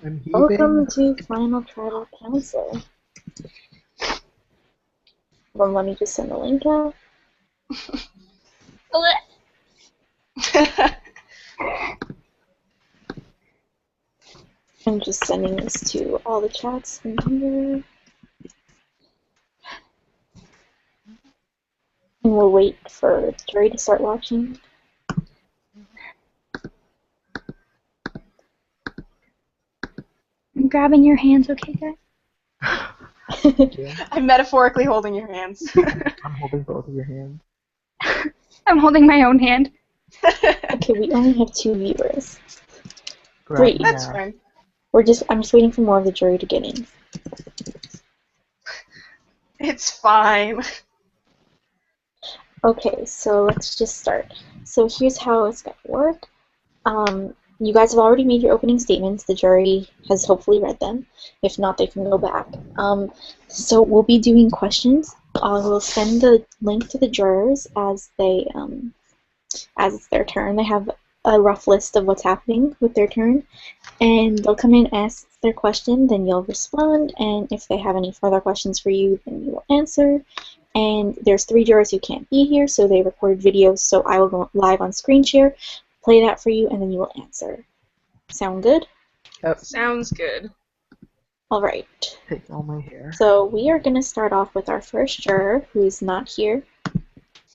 I'm heaving. Welcome to Final Tribal Council. Well, let me just send the link out. I'm just sending this to all the chats in Tumblr. And we'll wait for Jerry to start watching. I'm grabbing your hands, okay, guys? Yeah. I'm metaphorically holding your hands. I'm holding both of your hands. I'm holding my own hand. Okay, we only have 2 viewers. Grab 3. me That's now. fine. I'm just waiting for more of the jury to get in. It's fine. Okay, so let's just start. So here's how it's going to work. You guys have already made your opening statements. The jury has hopefully read them. If not, they can go back. So we'll be doing questions. We'll send the link to the jurors as it's their turn. They have a rough list of what's happening with their turn, and they'll come in, ask their question, then you'll respond, and if they have any further questions for you, then you will answer. And there's 3 jurors who can't be here, so they recorded videos, so I will go live on screen share, play that for you, and then you will answer. Sound good? Yep. Sounds good. Alright. Take all my hair. So we are going to start off with our first juror, who's not here.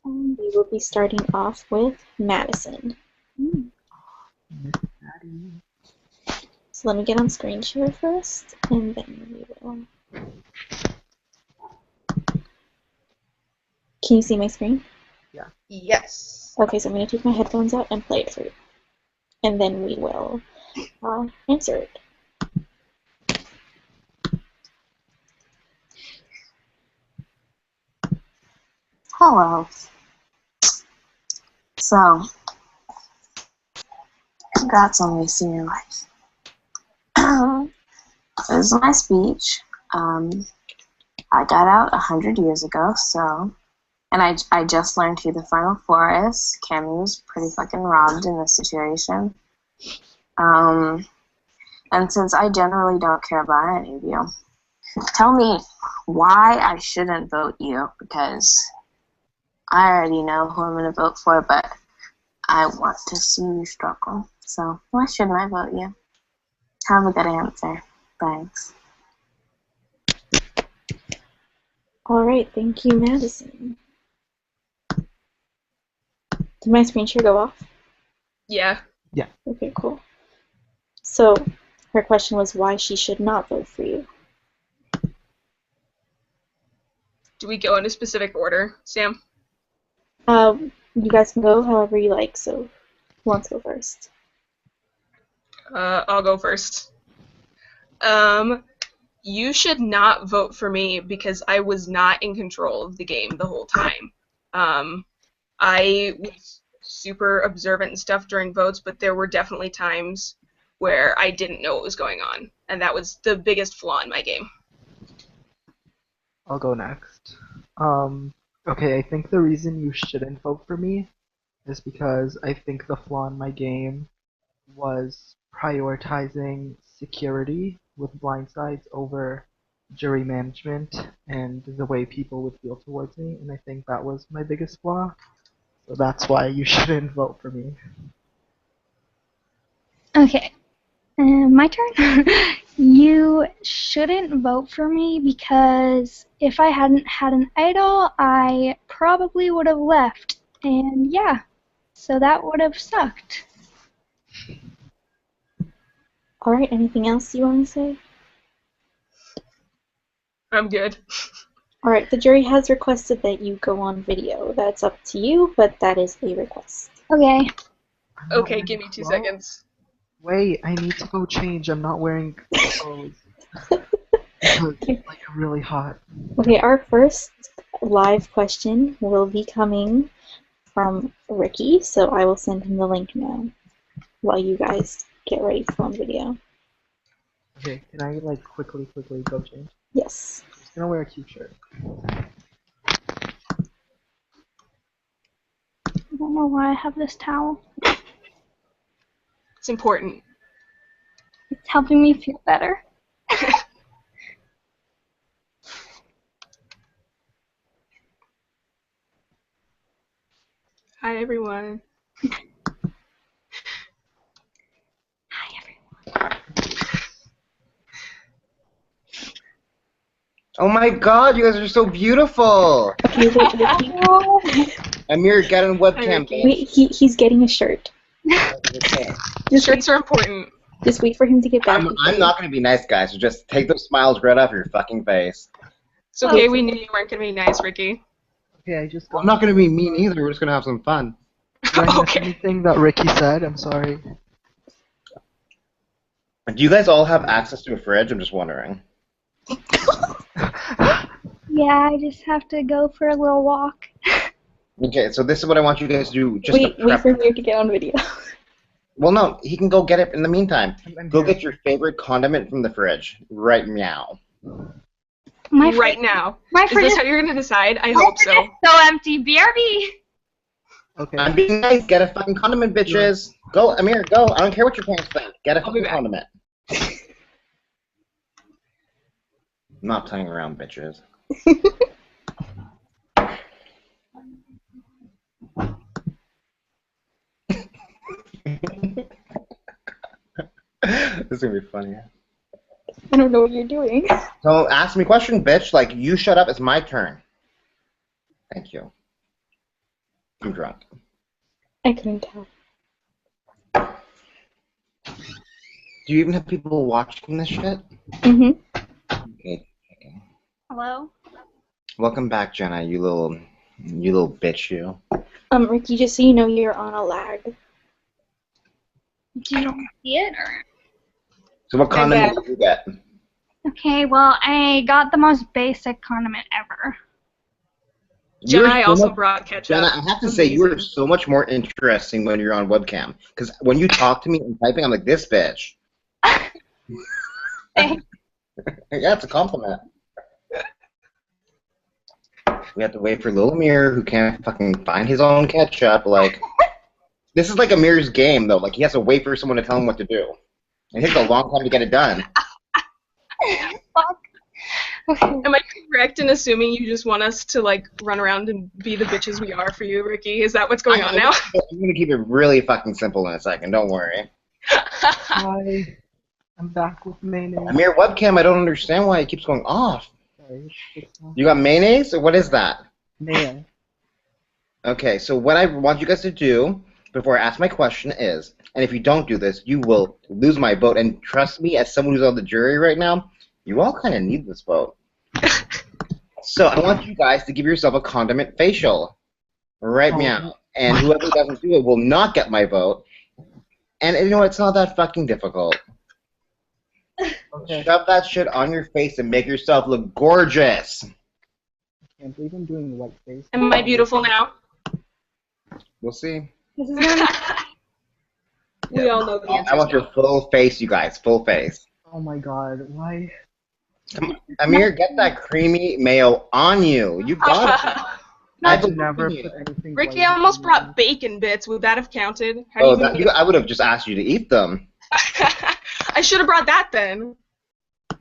And we will be starting off with Madison. Miss Maddie. So let me get on screen share first, and then we will... Can you see my screen? Yes. Okay, so I'm going to take my headphones out and play it for you. And then we will answer it. Hello. So, congrats on wasting your life. This is my speech. I got out 100 years ago, and I just learned who the Final Four is. Cammy was pretty fucking robbed in this situation. And since I generally don't care about any of you, tell me why I shouldn't vote you, because I already know who I'm going to vote for, but I want to see you struggle. So why shouldn't I vote you? Have a good answer. Thanks. Alright, thank you, Madison. Did my screen share go off? Yeah. Okay, cool. So, her question was why she should not vote for you. Do we go in a specific order, Sam? You guys can go however you like, so who wants to go first? I'll go first. You should not vote for me because I was not in control of the game the whole time. I was super observant and stuff during votes, but there were definitely times where I didn't know what was going on, and that was the biggest flaw in my game. I'll go next. Okay, I think the reason you shouldn't vote for me is because I think the flaw in my game was prioritizing security with blindsides over jury management and the way people would feel towards me, and I think that was my biggest flaw. So that's why you shouldn't vote for me. Okay. My turn? You shouldn't vote for me because if I hadn't had an idol, I probably would have left. And yeah, so that would have sucked. Alright, anything else you want to say? I'm good. Alright, the jury has requested that you go on video. That's up to you, but that is a request. Okay. I'm not Okay, wearing give me 2 clothes. seconds. Wait, I need to go change. I'm not wearing clothes. Because it's like really hot. Okay, our first live question will be coming from Ricky, so I will send him the link now while you guys get ready for on video. Okay, can I like quickly go change? Yes. I'm just gonna wear a cute shirt. I don't know why I have this towel. It's important. It's helping me feel better. Hi, everyone. Hi, everyone. Oh my god, you guys are so beautiful! Okay, wait, Ricky. Amir, get on webcam, Ricky. Wait, he's getting a shirt. bitch. Just Shirts are important. Just wait for him to get back. I'm not gonna be nice, guys, so just take those smiles right off your fucking face. It's okay, we knew you weren't gonna be nice, Ricky. Okay, I just I'm not gonna be mean either, we're just gonna have some fun. Did I miss Okay. anything that Ricky said? I'm sorry. Do you guys all have access to a fridge? I'm just wondering. Yeah, I just have to go for a little walk. Okay, so this is what I want you guys to do. Just Wait to prep. for Amir to get on video. Well, no, he can go get it in the meantime. I'm Go here. get your favorite condiment from the fridge right now. My Right now. My Is fridge this is how you're gonna decide? I my hope fridge so. is so empty. BRB. Okay. I'm being nice. Get a fucking condiment, bitches. Go, Amir, go. I don't care what your parents think. Get a I'll be fucking back. condiment. I'm not playing around, bitches. This is gonna be funny. I don't know what you're doing. So ask me a question, bitch. Like, you shut up. It's my turn. Thank you. I'm drunk. I couldn't tell. Do you even have people watching this shit? Mhm. Okay. Hello. Welcome back, Jenna. You little bitch, you. Ricky, just so you know, you're on a lag. Do you want to see it or? So what condiment bet. did you get? Okay, well, I got the most basic condiment ever. You're Jenna, I so also much- brought ketchup. Jenna, I have to say, you are Amazing. so much more interesting when you're on webcam. Because when you talk to me and typing, I'm like, this bitch. Thanks. Yeah, it's a compliment. We have to wait for Lil Amir, who can't fucking find his own ketchup. Like, this is like Amir's game, though. Like, he has to wait for someone to tell him what to do. It takes a long time to get it done. Fuck. Okay. Am I correct in assuming you just want us to, like, run around and be the bitches we are for you, Ricky? Is that what's going on now? I'm going to keep it really fucking simple in a second. Don't worry. Hi. I'm back with mayonnaise. Amir, webcam, I don't understand why it keeps going off. Sorry, it's You got mayonnaise, or what is that? mayo. Okay, so what I want you guys to do before I ask my question is, and if you don't do this, you will lose my vote. And trust me, as someone who's on the jury right now, you all kind of need this vote. So I want you guys to give yourself a condiment facial right Oh. now. And whoever doesn't do it will not get my vote. And you know what? It's not that fucking difficult. Okay. Shove that shit on your face and make yourself look gorgeous. I can't believe I'm doing white face. Am I beautiful now? We'll see. This is gonna We all know the answer. I want your full face, you guys. Full face. Oh my god, why? Come on. Amir, get that creamy mayo on you. You got it. I I've believe never in you. put anything Ricky, white I almost on brought me. bacon bits. Would that have counted? How Oh, do you I would have just asked you to eat them. I should have brought that then. I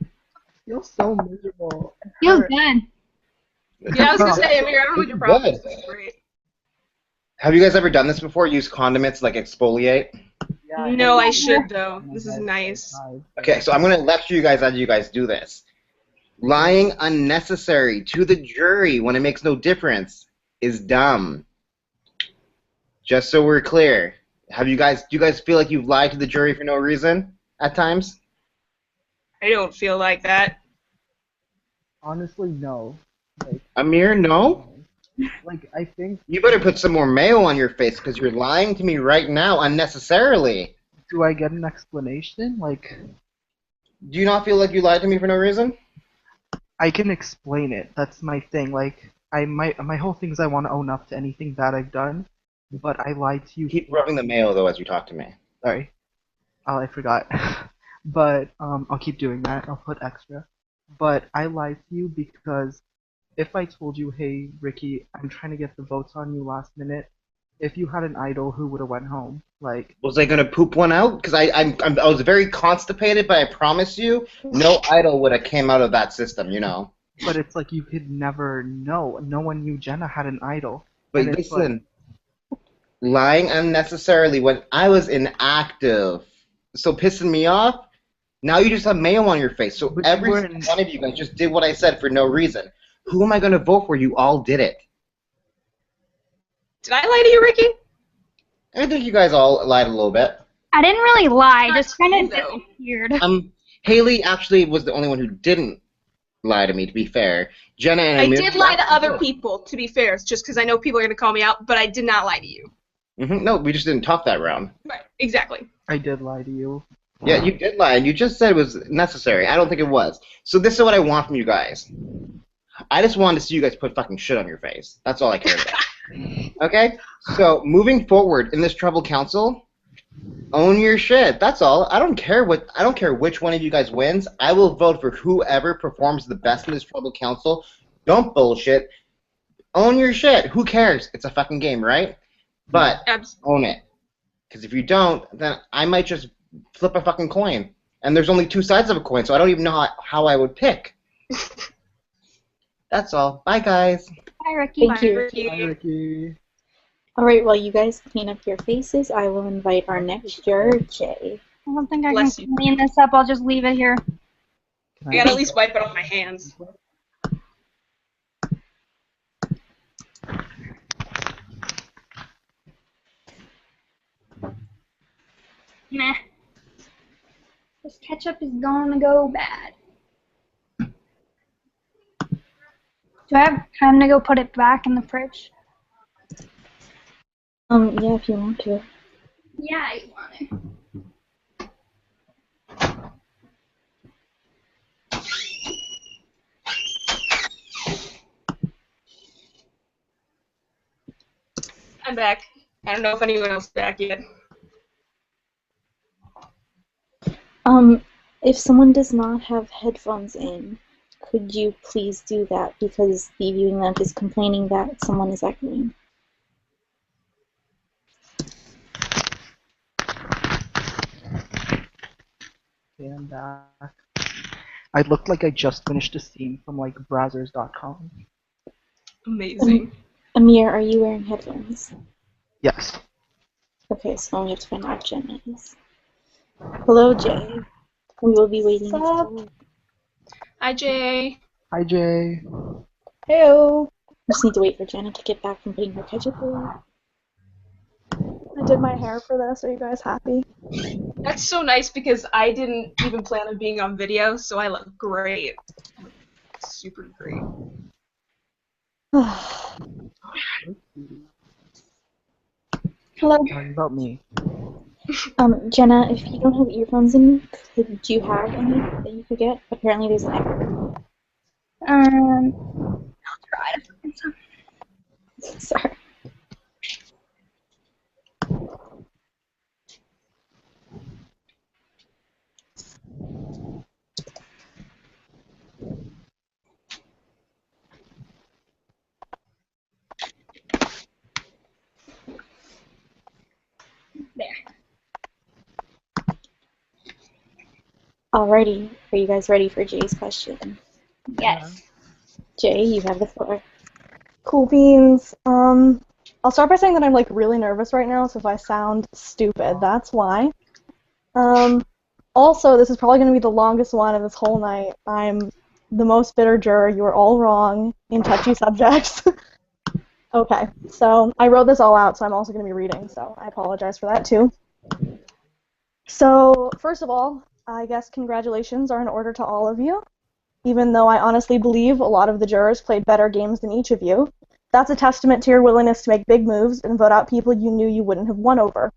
feel so miserable. It feel hurts. good. Yeah, I was gonna say, Amir, I don't know what your problem is. Good. This is great. Have you guys ever done this before? Use condiments like exfoliate? Yeah, No, I hate should it. though. Oh my This is God, nice. so bad. Okay, so I'm going to lecture you guys as you guys do this. Lying unnecessary to the jury when it makes no difference is dumb. Just so we're clear. Do you guys feel like you've lied to the jury for no reason at times? I don't feel like that. Honestly, no. Like, Amir, no? like I think. You better put some more mayo on your face because you're lying to me right now unnecessarily. Do I get an explanation? Like, Do you not feel like you lied to me for no reason? I can explain it. That's my thing. Like, my whole thing is I want to own up to anything bad I've done, but I lied to you. Keep rubbing the mayo though as you talk to me. Sorry. Oh, I forgot. But I'll keep doing that. I'll put extra. But I lied to you because if I told you, hey, Ricky, I'm trying to get the votes on you last minute, if you had an idol who would have went home, Like, Was I gonna poop one out? Because I was very constipated, but I promise you, no idol would have came out of that system, you know. but it's like you could never know. No one knew Jenna had an idol. But And it's like, listen, lying unnecessarily when I was inactive, so pissing me off. Now you just have mayo on your face. So but you every were single one of you guys just did what I said for no reason. Who am I gonna vote for? You all did it. Did I lie to you, Ricky? I think you guys all lied a little bit. I didn't really lie, Not just kind true, of though. disappeared. Haley actually was the only one who didn't lie to me, to be fair. Jenna and I Amir. did lie to other people, to be fair, just because I know people are going to call me out, but I did not lie to you. No, we just didn't talk that round. Right, exactly. I did lie to you. Yeah, you did lie, and you just said it was necessary. I don't think it was. So this is what I want from you guys. I just wanted to see you guys put fucking shit on your face. That's all I care about. Okay? So moving forward in this tribal council, own your shit. That's all. I don't care which one of you guys wins. I will vote for whoever performs the best in this tribal council. Don't bullshit. Own your shit. Who cares? It's a fucking game, right? But own it. Because if you don't, then I might just flip a fucking coin. And there's only two sides of a coin, so I don't even know how I would pick. That's all. Bye, guys. Hi, Ricky. Thank you. Ricky. Hi, Ricky. Alright, while you guys clean up your faces, I will invite our next juror, Jay. I don't think I Bless can you. clean this up. I'll just leave it here. Can I gotta at least wipe it off my hands. Meh. This ketchup is gonna go bad. Do I have time to go put it back in the fridge? Yeah, if you want to. Yeah, I want to. I'm back. I don't know if anyone else is back yet. If someone does not have headphones in, could you please do that because the viewing lamp is complaining that someone is echoing. Okay, I'm back. I looked like I just finished a scene from like Brazzers.com. Amazing. Amir, are you wearing headphones? Yes. Okay, so now we have to find out what Jenna is. Hello, Jay. We will be waiting. Hi, Jay. Hi, Jay. Heyo! Just need to wait for Jenna to get back from putting her ketchup away. I did my hair for this. Are you guys happy? That's so nice because I didn't even plan on being on video, so I look great. Super great. Hello. Talking about me. Jenna, if you don't have earphones in, could you have any that you could get? Apparently there's an echo. I'll try to find some. Sorry. There. Alrighty, are you guys ready for Jay's question? Yes. Jay, you have the floor. Cool beans. I'll start by saying that I'm like really nervous right now, so if I sound stupid, that's why. Also, this is probably going to be the longest one of this whole night. I'm the most bitter juror. You are all wrong in touchy subjects. Okay, so I wrote this all out, so I'm also going to be reading, so I apologize for that too. So, first of all, I guess congratulations are in order to all of you. Even though I honestly believe a lot of the jurors played better games than each of you, that's a testament to your willingness to make big moves and vote out people you knew you wouldn't have won over.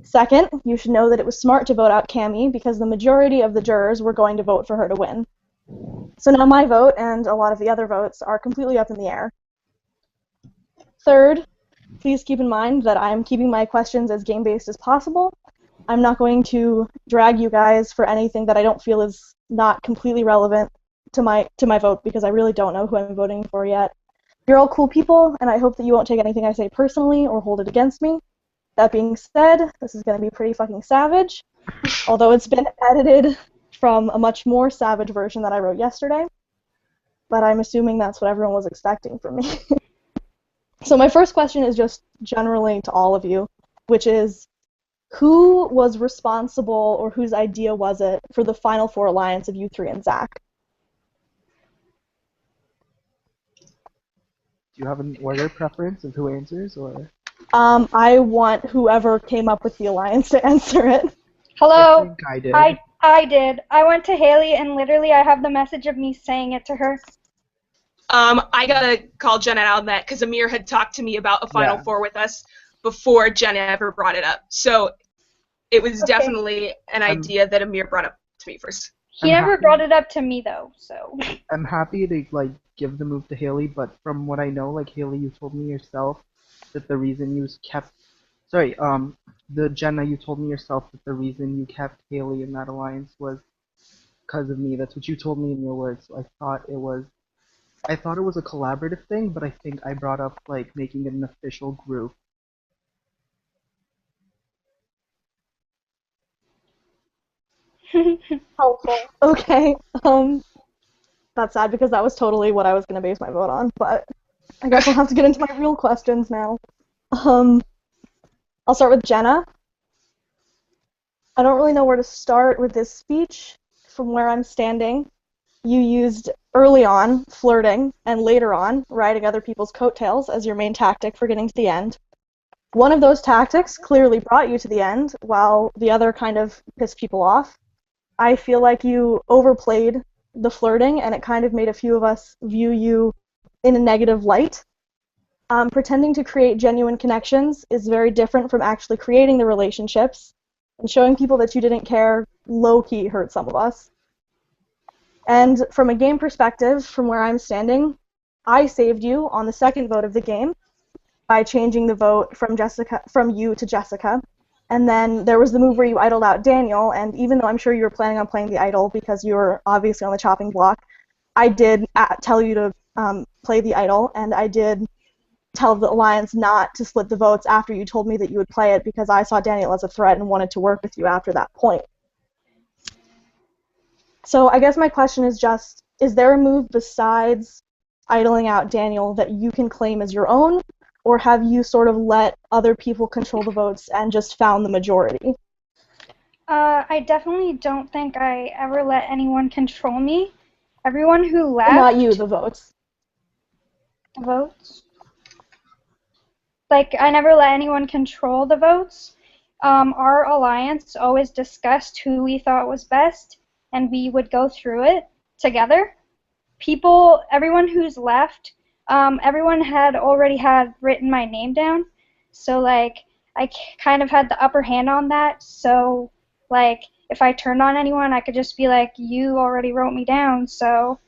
Second, you should know that it was smart to vote out Cammie because the majority of the jurors were going to vote for her to win. So now my vote and a lot of the other votes are completely up in the air. Third, please keep in mind that I'm keeping my questions as game-based as possible. I'm not going to drag you guys for anything that I don't feel is not completely relevant to my vote because I really don't know who I'm voting for yet. You're all cool people, and I hope that you won't take anything I say personally or hold it against me. That being said, this is going to be pretty fucking savage, although it's been edited from a much more savage version that I wrote yesterday, but I'm assuming that's what everyone was expecting from me. So my first question is just generally to all of you, which is, who was responsible, or whose idea was it, for the Final Four alliance of you three and Zach? Do you have an order preference of who answers, or? I want whoever came up with the alliance to answer it. I Hello. think I did. I did. I went to Haley and literally I have the message of me saying it to her. I gotta call Jenna out on that because Amir had talked to me about a Final Yeah. Four with us before Jenna ever brought it up. So it was Okay. definitely an idea that Amir brought up to me first. He I'm never happy. brought it up to me though, so. I'm happy to like give the move to Haley, but from what I know, like Haley, you told me yourself that the reason you kept, sorry, the Jenna, you told me yourself that the reason you kept Haley in that alliance was because of me. That's what you told me in your words. So I thought it was a collaborative thing, but I think I brought up like making it an official group. Helpful. Okay. That's sad because that was totally what I was going to base my vote on, but I guess I'll have to get into my real questions now. I'll start with Jenna. I don't really know where to start with this speech. From where I'm standing, you used early on flirting and later on riding other people's coattails as your main tactic for getting to the end. One of those tactics clearly brought you to the end, while the other kind of pissed people off. I feel like you overplayed the flirting, and it kind of made a few of us view you in a negative light. Pretending to create genuine connections is very different from actually creating the relationships, and showing people that you didn't care low-key hurt some of us. And from a game perspective, from where I'm standing, I saved you on the second vote of the game by changing the vote from you to Jessica. And then there was the move where you idled out Daniel, and even though I'm sure you were planning on playing the idol because you were obviously on the chopping block, I did tell you to play the idol, and I did tell the Alliance not to split the votes after you told me that you would play it because I saw Daniel as a threat and wanted to work with you after that point. So I guess my question is just, is there a move besides idling out Daniel that you can claim as your own, or have you sort of let other people control the votes and just found the majority? I definitely don't think I ever let anyone control me. Everyone who left... Not you, the votes. The votes? Like, I never let anyone control the votes. Our alliance always discussed who we thought was best, and we would go through it together. Everyone who's left, everyone had already had written my name down, so like I kind of had the upper hand on that. So like if I turned on anyone, I could just be like, you already wrote me down, so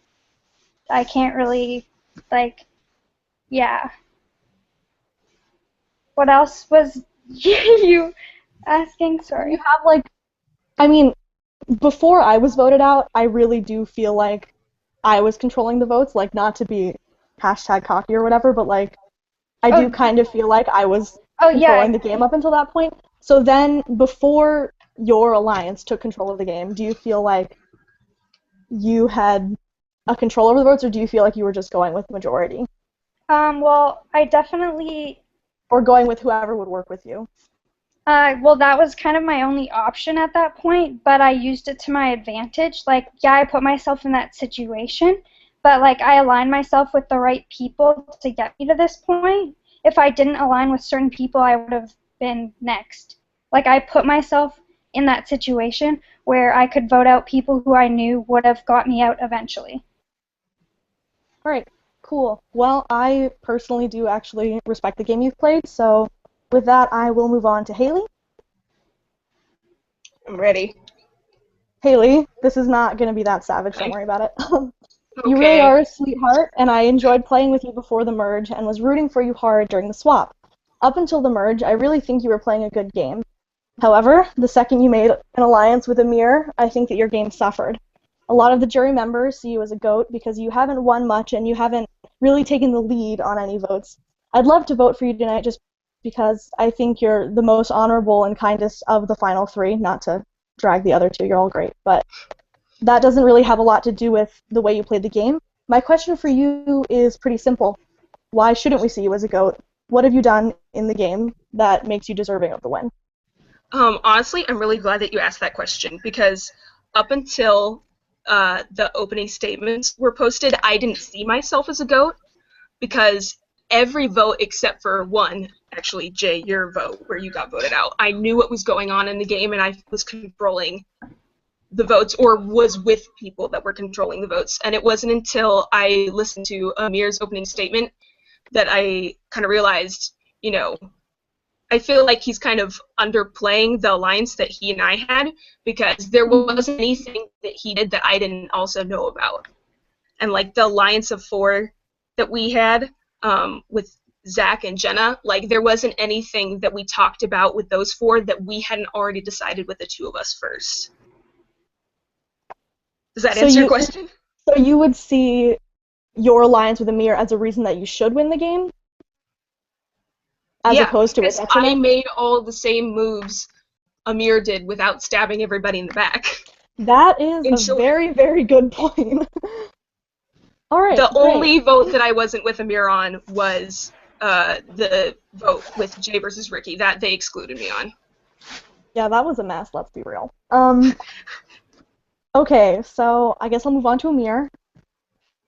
I can't really yeah. What else was you asking? Sorry. You have I mean, before I was voted out, I really do feel like I was controlling the votes, like not to be #cocky or whatever, but like I do kind of feel like I was controlling the game up until that point. So then, before your alliance took control of the game, do you feel like you had a control over the votes, or do you feel like you were just going with the majority? Well, I definitely... Or going with whoever would work with you? Well, that was kind of my only option at that point, but I used it to my advantage. Like, yeah, I put myself in that situation, but like I aligned myself with the right people to get me to this point. If I didn't align with certain people, I would have been next. Like, I put myself in that situation where I could vote out people who I knew would have got me out eventually. Alright, cool. Well, I personally do actually respect the game you've played, so with that, I will move on to Haley. I'm ready. Haley, this is not going to be that savage, don't worry about it. You Okay. really are a sweetheart, and I enjoyed playing with you before the merge and was rooting for you hard during the swap. Up until the merge, I really think you were playing a good game. However, the second you made an alliance with Amir, I think that your game suffered. A lot of the jury members see you as a goat because you haven't won much and you haven't really taken the lead on any votes. I'd love to vote for you tonight just because I think you're the most honorable and kindest of the final three, not to drag the other two, you're all great, but that doesn't really have a lot to do with the way you played the game. My question for you is pretty simple. Why shouldn't we see you as a GOAT? What have you done in the game that makes you deserving of the win? Honestly, I'm really glad that you asked that question because up until the opening statements were posted, I didn't see myself as a GOAT because every vote except for one, actually, Jay, your vote where you got voted out, I knew what was going on in the game and I was controlling the votes or was with people that were controlling the votes. And it wasn't until I listened to Amir's opening statement that I kind of realized, you know, I feel like he's kind of underplaying the alliance that he and I had because there wasn't anything that he did that I didn't also know about. And like the alliance of four that we had with Zach and Jenna, like there wasn't anything that we talked about with those four that we hadn't already decided with the two of us first. Does that answer your question? So you would see your alliance with Amir as a reason that you should win the game? As opposed to a detriment? I made all the same moves Amir did without stabbing everybody in the back. That is a very, very good point. All right. The only vote that I wasn't with Amir on was the vote with Jay versus Ricky that they excluded me on. Yeah, that was a mess, let's be real. Okay, so I guess I'll move on to Amir.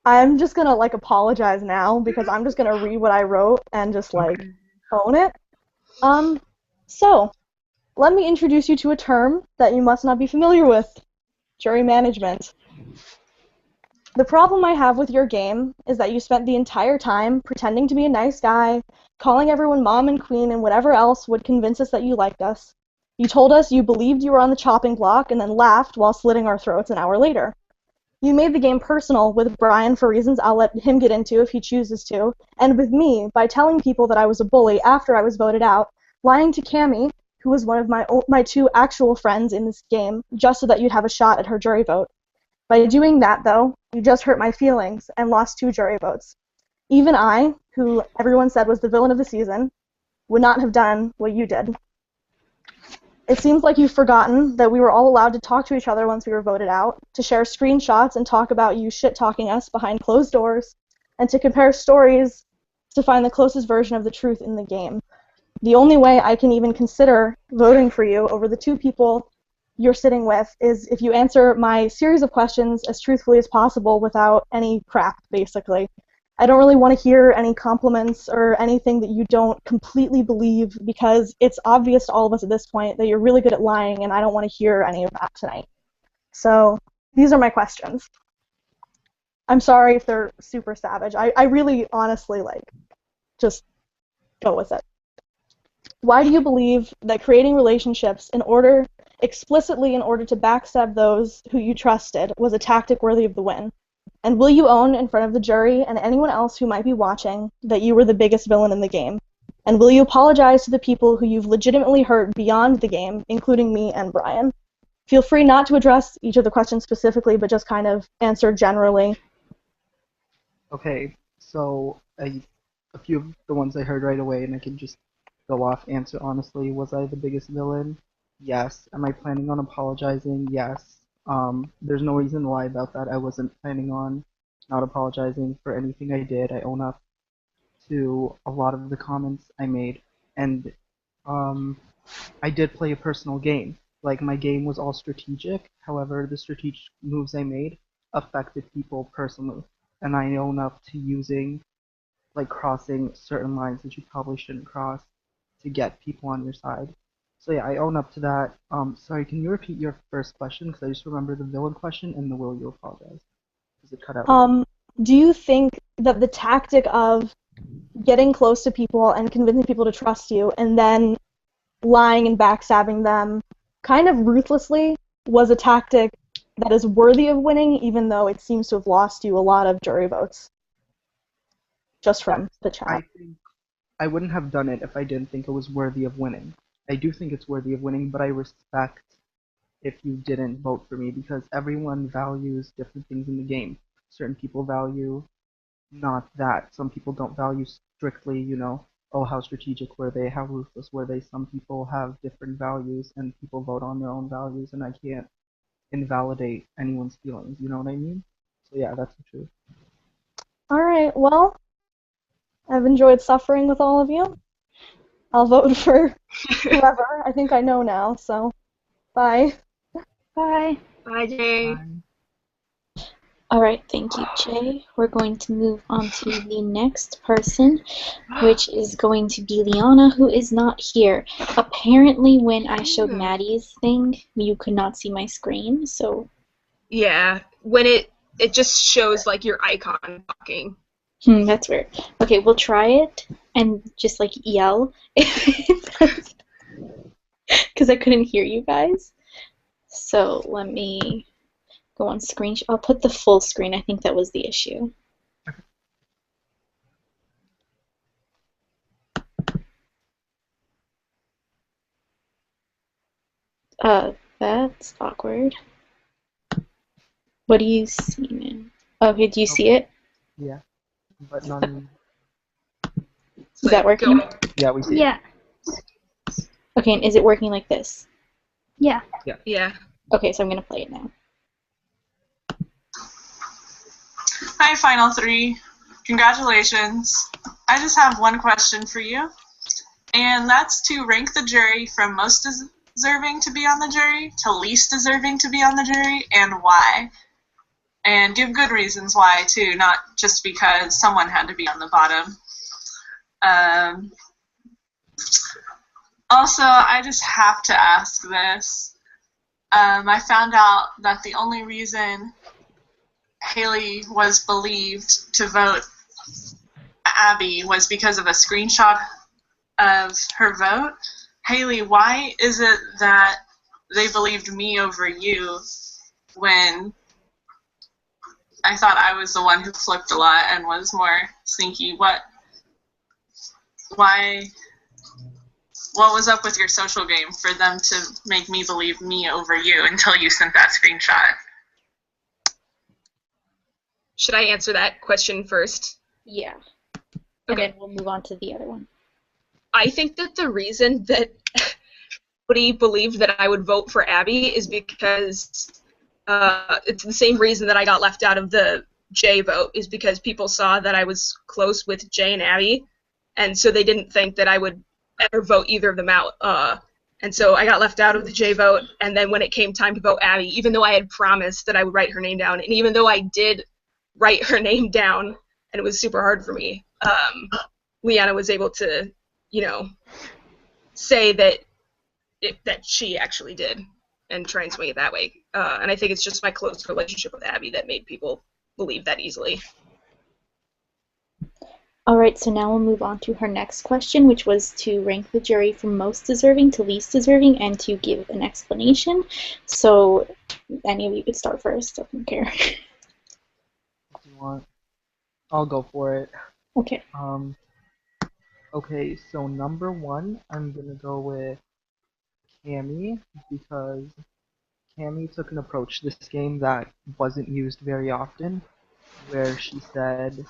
I'm just gonna apologize now because I'm just gonna read what I wrote and just own it. So let me introduce you to a term that you must not be familiar with: jury management. The problem I have with your game is that you spent the entire time pretending to be a nice guy, calling everyone mom and queen and whatever else would convince us that you liked us. You told us you believed you were on the chopping block and then laughed while slitting our throats an hour later. You made the game personal with Brian for reasons I'll let him get into if he chooses to, and with me by telling people that I was a bully after I was voted out, lying to Cammie, who was one of my two actual friends in this game, just so that you'd have a shot at her jury vote. By doing that, though, you just hurt my feelings and lost 2 jury votes. Even I, who everyone said was the villain of the season, would not have done what you did. It seems like you've forgotten that we were all allowed to talk to each other once we were voted out, to share screenshots and talk about you shit-talking us behind closed doors, and to compare stories to find the closest version of the truth in the game. The only way I can even consider voting for you over the 2 people you're sitting with is if you answer my series of questions as truthfully as possible without any crap, basically. I don't really want to hear any compliments or anything that you don't completely believe because it's obvious to all of us at this point that you're really good at lying and I don't want to hear any of that tonight. So these are my questions. I'm sorry if they're super savage. I really honestly just go with it. Why do you believe that creating relationships explicitly in order to backstab those who you trusted was a tactic worthy of the win? And will you own in front of the jury and anyone else who might be watching that you were the biggest villain in the game? And will you apologize to the people who you've legitimately hurt beyond the game, including me and Brian? Feel free not to address each of the questions specifically, but just kind of answer generally. Okay, so a few of the ones I heard right away, and I can just go off answer honestly. Was I the biggest villain? Yes. Am I planning on apologizing? Yes. There's no reason to lie about that. I wasn't planning on not apologizing for anything I did. I own up to a lot of the comments I made, and I did play a personal game. Like, my game was all strategic, however, the strategic moves I made affected people personally, and I own up to using, crossing certain lines that you probably shouldn't cross to get people on your side. So yeah, I own up to that. Sorry, can you repeat your first question? Because I just remember the villain question and the will you apologize. Because it cut out. Do you think that the tactic of getting close to people and convincing people to trust you and then lying and backstabbing them kind of ruthlessly was a tactic that is worthy of winning, even though it seems to have lost you a lot of jury votes? Just from the chat. I think I wouldn't have done it if I didn't think it was worthy of winning. I do think it's worthy of winning, but I respect if you didn't vote for me because everyone values different things in the game. Certain people value not that. Some people don't value strictly, oh, how strategic were they? How ruthless were they? Some people have different values, and people vote on their own values, and I can't invalidate anyone's feelings. You know what I mean? So yeah, that's the truth. Alright, well, I've enjoyed suffering with all of you. I'll vote for whoever. I think I know now, so bye. Bye. Bye, Jay. Bye. Alright, thank you, Jay. We're going to move on to the next person, which is going to be Liana, who is not here. Apparently, when I showed Maddie's thing, you could not see my screen, so... Yeah, when it just shows, like, your icon talking. That's weird. Okay, we'll try it, and just, like, yell. Because I couldn't hear you guys. So, let me... go on screen. I'll put the full screen. I think that was the issue. That's awkward. What do you see, man? Okay, do you see it? Yeah, but none. Is that working? Yeah, we see. Yeah. Okay, and is it working like this? Yeah. Yeah. Okay, so I'm gonna play it now. Hi, Final Three. Congratulations. I just have one question for you, and that's to rank the jury from most deserving to be on the jury to least deserving to be on the jury, and why. And give good reasons why, too, not just because someone had to be on the bottom. Also, I just have to ask this. I found out that the only reason Haley was believed to vote Abby was because of a screenshot of her vote. Haley, why is it that they believed me over you when I thought I was the one who flipped a lot and was more sneaky? What was up with your social game for them to make me believe me over you until you sent that screenshot? Should I answer that question first? Yeah. And Okay. then we'll move on to the other one. I think that the reason that nobody believed that I would vote for Abby is because it's the same reason that I got left out of the Jay vote, is because people saw that I was close with Jay and Abby, and so they didn't think that I would ever vote either of them out. And so I got left out of the Jay vote, and then when it came time to vote Abby, even though I had promised that I would write her name down, and even though I did write her name down, and it was super hard for me, Liana was able to, say that she actually did, and try and swing it that way. And I think it's just my close relationship with Abby that made people believe that easily. Alright, so now we'll move on to her next question, which was to rank the jury from most deserving to least deserving and to give an explanation. So, any of you could start first, I don't care. If you want, I'll go for it. Okay. Okay, so number one, I'm gonna go with Cammy, because Cammy took an approach to this game that wasn't used very often, where she said,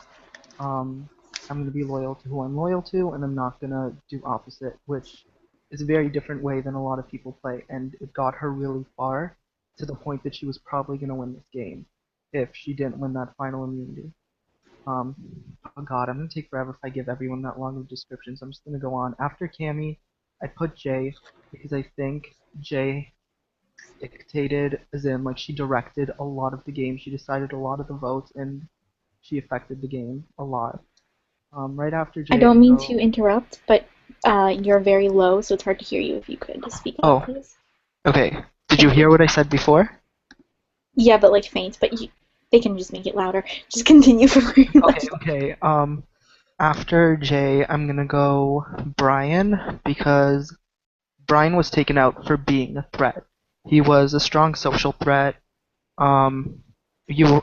I'm gonna be loyal to who I'm loyal to, and I'm not gonna do opposite, which is a very different way than a lot of people play, and it got her really far, to the point that she was probably gonna win this game, if she didn't win that final immunity. Oh god, I'm gonna take forever if I give everyone that long of a description, so I'm just gonna go on. After Cammy, I put Jay, because I think Jay dictated, as in, like, she directed a lot of the game, she decided a lot of the votes, and she affected the game a lot. Right after Jay, I don't mean to interrupt, but you're very low, so it's hard to hear you. If you could speak up, please. Okay. Did you hear what I said before? Yeah, but like faint, but they can just make it louder. Just continue for Okay. After Jay, I'm gonna go Brian, because Brian was taken out for being a threat. He was a strong social threat. I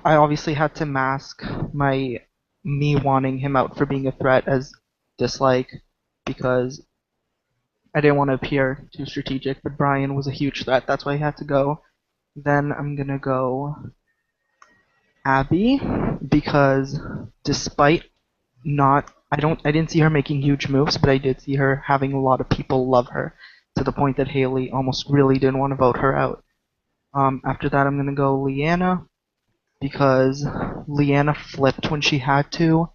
obviously had to mask me wanting him out for being a threat as dislike, because I didn't want to appear too strategic, but Brian was a huge threat, that's why he had to go. Then I'm gonna go Abby, because despite not I didn't see her making huge moves, but I did see her having a lot of people love her to the point that Haley almost really didn't want to vote her out. After that, I'm gonna go Leanna because Leanna flipped when she had to.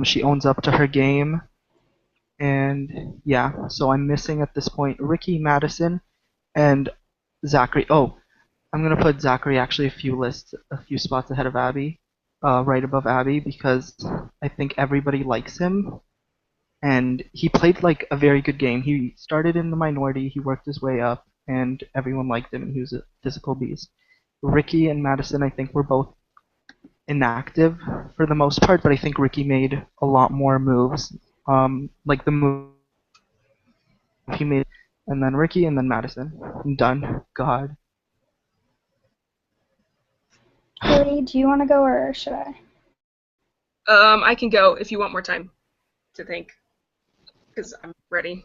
She owns up to her game, and yeah, so I'm missing at this point Ricky, Madison, and Zachary. Oh, I'm gonna put Zachary actually a few spots ahead of Abby, right above Abby because I think everybody likes him, and he played like a very good game. He started in the minority, he worked his way up, and everyone liked him, and he was a physical beast. Ricky and Madison, I think, were both inactive for the most part, but I think Ricky made a lot more moves. Like the move he made, and then Ricky, and then Madison. I'm done. God. Haley, do you want to go or should I? I can go if you want more time to think, because I'm ready.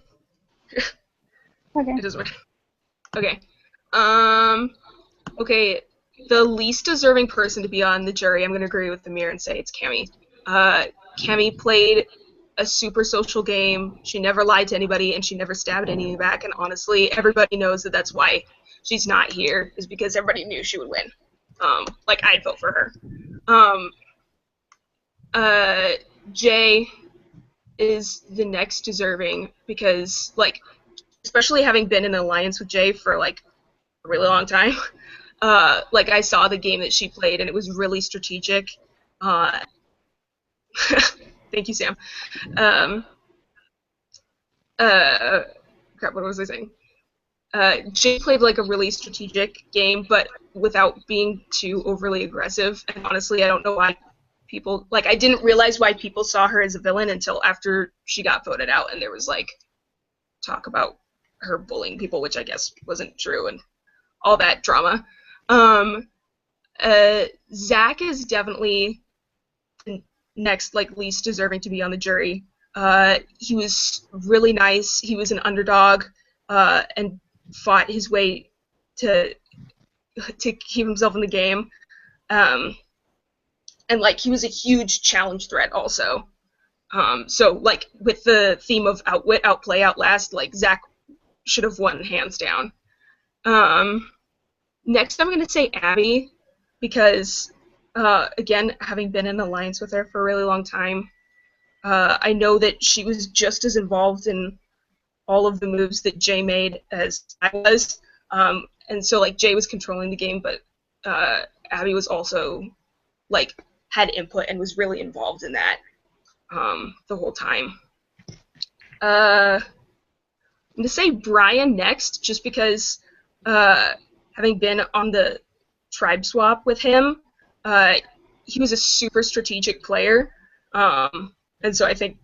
Okay. It doesn't matter. Okay. Okay. The least deserving person to be on the jury, I'm going to agree with the mirror and say it's Cammy. Cammy played a super social game. She never lied to anybody, and she never stabbed anyone back. And honestly, everybody knows that that's why she's not here, is because everybody knew she would win. Like, I'd vote for her. Jay is the next deserving because, like, especially having been in an alliance with Jay for, like, a really long time, like, I saw the game that she played, and it was really strategic. Thank you, Sam. Crap, what was I saying? Jay played, like, a really strategic game, but without being too overly aggressive, and honestly, I don't know why people, like, I didn't realize why people saw her as a villain until after she got voted out, and there was, like, talk about her bullying people, which I guess wasn't true, and all that drama. Zach is definitely the next, like, least deserving to be on the jury. He was really nice. He was an underdog, and fought his way to keep himself in the game. And, like, he was a huge challenge threat also. So, like, with the theme of outwit, outplay, outlast, like, Zach should have won hands down. Next, I'm going to say Abby, because, again, having been in an alliance with her for a really long time, I know that she was just as involved in all of the moves that Jay made as I was. And so, like, Jay was controlling the game, but Abby was also, like, had input and was really involved in that the whole time. I'm going to say Brian next, just because having been on the tribe swap with him, he was a super strategic player, and so I think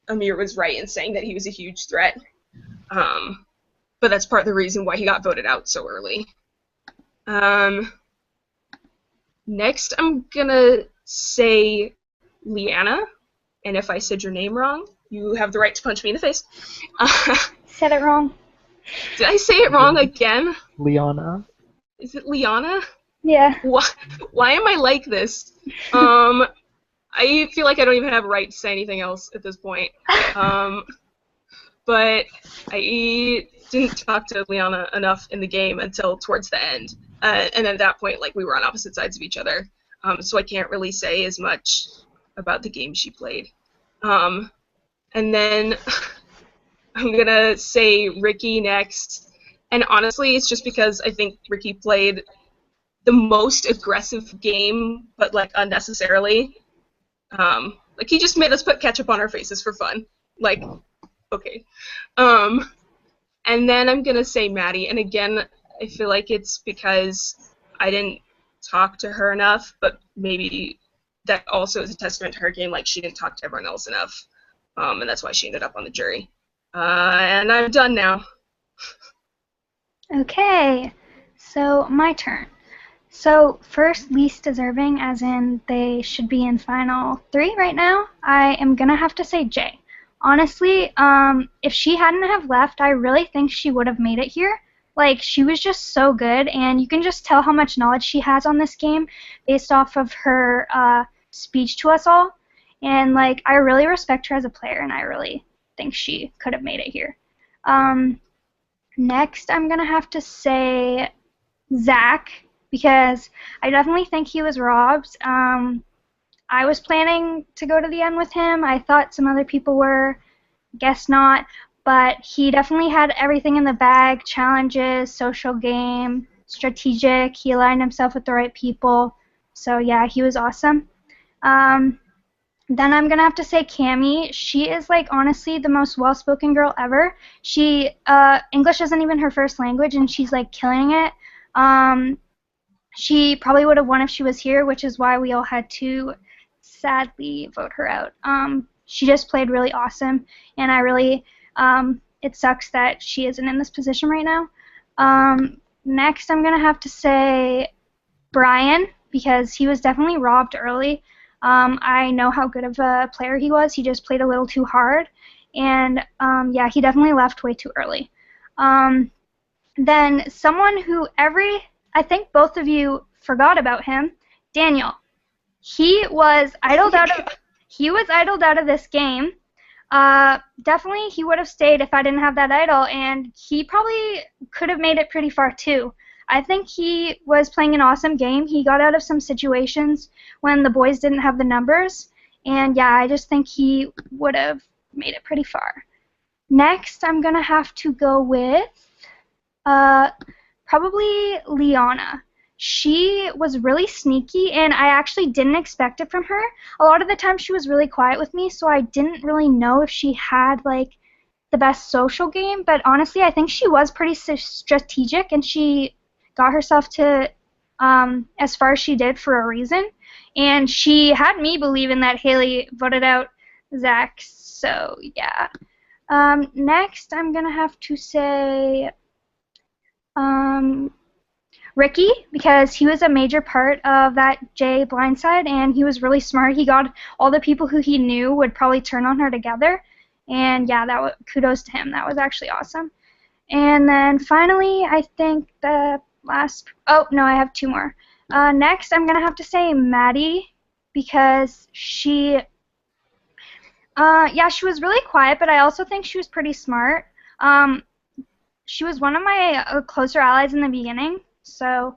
Amir was right in saying that he was a huge threat, but that's part of the reason why he got voted out so early. Next, I'm gonna say Leanna, and if I said your name wrong, you have the right to punch me in the face. Said it wrong. Did I say it wrong again? Liana? Is it Liana? Yeah. Why am I like this? I feel like I don't even have a right to say anything else at this point. But I didn't talk to Liana enough in the game until towards the end. And at that point, like, we were on opposite sides of each other. So I can't really say as much about the game she played. And then I'm going to say Ricky next. And honestly, it's just because I think Ricky played the most aggressive game, but, like, unnecessarily. Like, he just made us put ketchup on our faces for fun. Like, okay. And then I'm gonna say Maddie, and again, I feel like it's because I didn't talk to her enough, but maybe that also is a testament to her game, like, she didn't talk to everyone else enough, and that's why she ended up on the jury. And I'm done now. Okay, so my turn. So first, least deserving, as in they should be in final 3 right now, I am going to have to say Jay. Honestly, if she hadn't have left, I really think she would have made it here. Like, she was just so good, and you can just tell how much knowledge she has on this game based off of her speech to us all. And like I really respect her as a player, and I really think she could have made it here. Next, I'm gonna have to say Zach, because I definitely think he was robbed. I was planning to go to the end with him. I thought some other people were, guess not, but he definitely had everything in the bag: challenges, social game, strategic. He aligned himself with the right people. So yeah, he was awesome. Then I'm gonna have to say Cami. She is like honestly the most well-spoken girl ever. She English isn't even her first language, and she's like killing it. She probably would have won if she was here, which is why we all had to sadly vote her out. She just played really awesome, and I really it sucks that she isn't in this position right now. Next, I'm gonna have to say Brian, because he was definitely robbed early. I know how good of a player he was. He just played a little too hard, and yeah, he definitely left way too early. Then someone who I think both of you forgot about him, Daniel. He was idled out of this game. Definitely he would have stayed if I didn't have that idol, and he probably could have made it pretty far too. I think he was playing an awesome game. He got out of some situations when the boys didn't have the numbers, and yeah, I just think he would have made it pretty far. Next, I'm gonna have to go with probably Liana. She was really sneaky, and I actually didn't expect it from her. A lot of the time she was really quiet with me, so I didn't really know if she had like the best social game, but honestly I think she was pretty strategic, and she got herself to as far as she did for a reason, and she had me believing that Haley voted out Zach, so yeah. Next I'm gonna have to say Ricky, because he was a major part of that Jay blindside, and he was really smart. He got all the people who he knew would probably turn on her together, and yeah, kudos to him. That was actually awesome. And then finally, I think the last, oh no, I have two more. Next, I'm gonna have to say Maddie, because yeah, she was really quiet, but I also think she was pretty smart. She was one of my closer allies in the beginning, so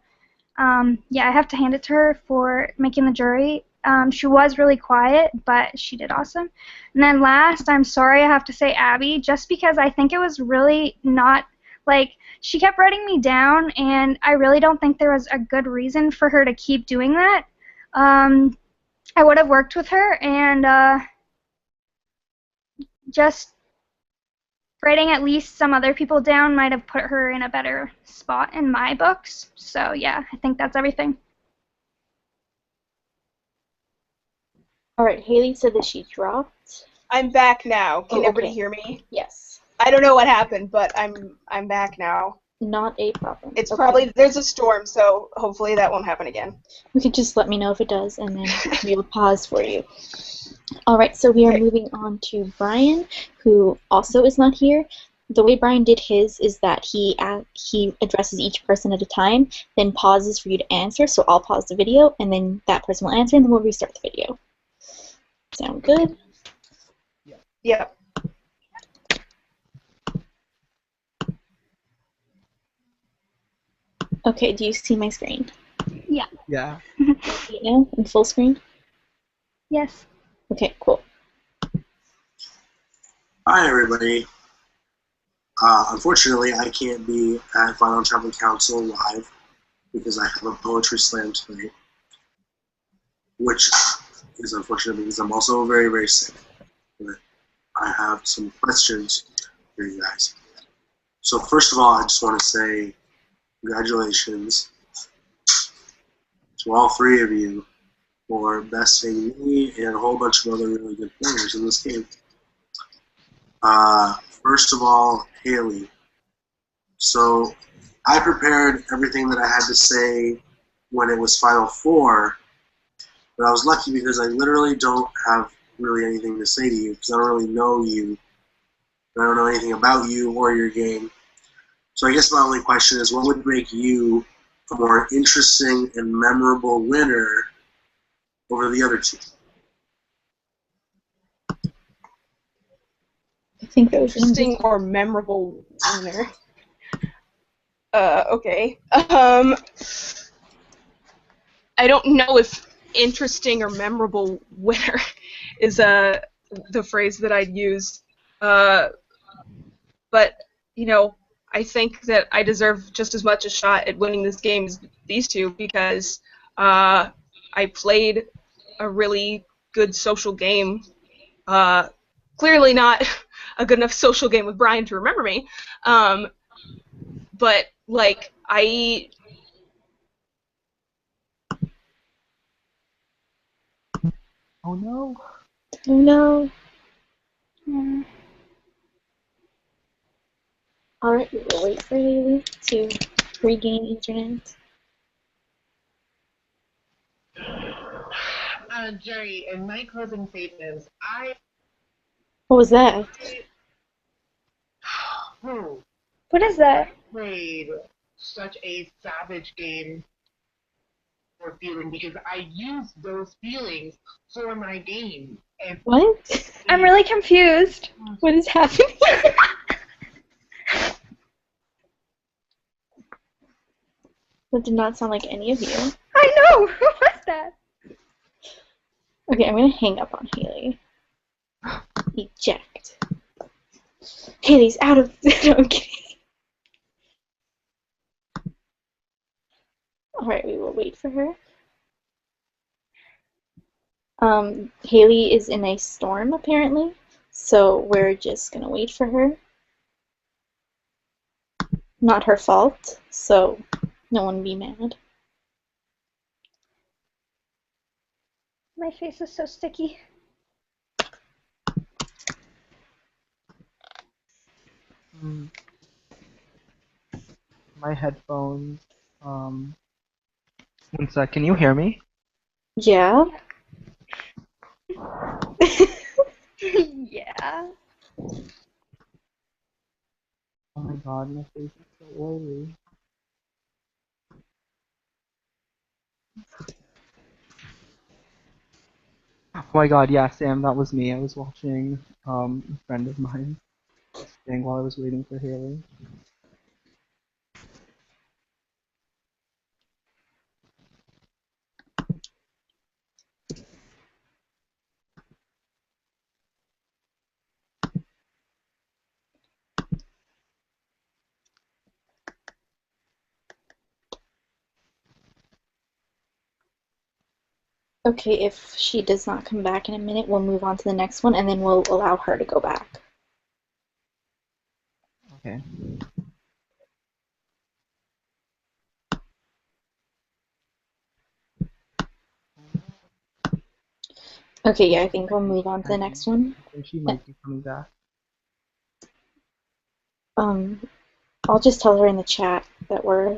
yeah, I have to hand it to her for making the jury. She was really quiet, but she did awesome. And then last, I'm sorry I have to say Abby, just because I think it was really not, like, she kept writing me down, and I really don't think there was a good reason for her to keep doing that. I would have worked with her, and just writing at least some other people down might have put her in a better spot in my books. So yeah, I think that's everything. Alright, Haley said that she dropped. I'm back now. Can Oh, okay. everybody hear me? Yes. I don't know what happened, but I'm back now. Not a problem. It's Okay. probably, there's a storm, so hopefully that won't happen again. You could just let me know if it does, and then we will pause for you. Alright, so we are moving on to Brian, who also is not here. The way Brian did his is that he addresses each person at a time, then pauses for you to answer, so I'll pause the video, and then that person will answer, and then we'll restart the video. Sound good? Yep. Okay, do you see my screen? Yeah. Yeah. See it now in full screen? Yes. Okay, cool. Hi, everybody. Unfortunately, I can't be at Final Travel Council live because I have a poetry slam tonight, which is unfortunate because I'm also very, very sick. But I have some questions for you guys. So first of all, I just want to say congratulations to all three of you for besting me and a whole bunch of other really good players in this game. First of all, Haley. So I prepared everything that I had to say when it was Final Four, but I was lucky because I literally don't have really anything to say to you because I don't really know you. I don't know anything about you or your game. So I guess my only question is, what would make you a more interesting and memorable winner over the other two? think those Interesting or memorable winner. Okay. I don't know if interesting or memorable winner is the phrase that I'd use. But I think that I deserve just as much a shot at winning this game as these two because I played a really good social game. Clearly not a good enough social game with Brian to remember me. But I. Oh no. Oh no. Mm. Alright, we will wait for Haley to regain internet. Jerry, in my closing statements, I What was that? What is that? played such a savage game for feeling because I used those feelings for my game. And What? I'm really confused. What is happening? That did not sound like any of you. I know! Who was that? Okay, I'm gonna hang up on Haley. Eject. Haley's out of. No, I'm kidding. Alright, we will wait for her. Haley is in a storm apparently, so we're just gonna wait for her. Not her fault, so no one be mad. My face is so sticky. My headphones. One sec. Can you hear me? Yeah? Yeah. Oh my god, my face is so oily. Oh my god, yeah, Sam, that was me. I was watching a friend of mine thing while I was waiting for Haley. Okay, if she does not come back in a minute, we'll move on to the next one, and then we'll allow her to go back. Okay. Okay, yeah, I think we'll move on to the next one. I think she might be coming back. I'll just tell her in the chat that we're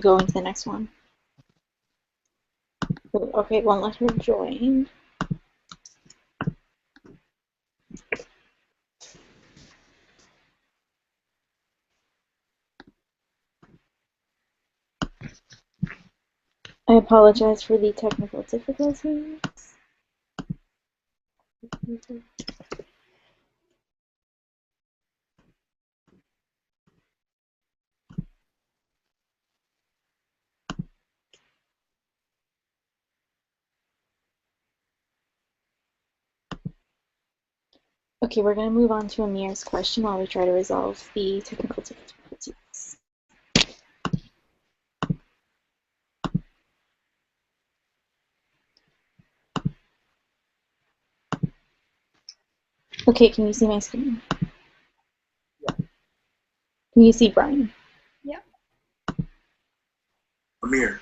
going to the next one. Okay, it won't let her join. I apologize for the technical difficulties. Okay, we're going to move on to Amir's question while we try to resolve the technical difficulties. Okay, can you see my screen? Yeah. Can you see Brian? Yeah. Amir.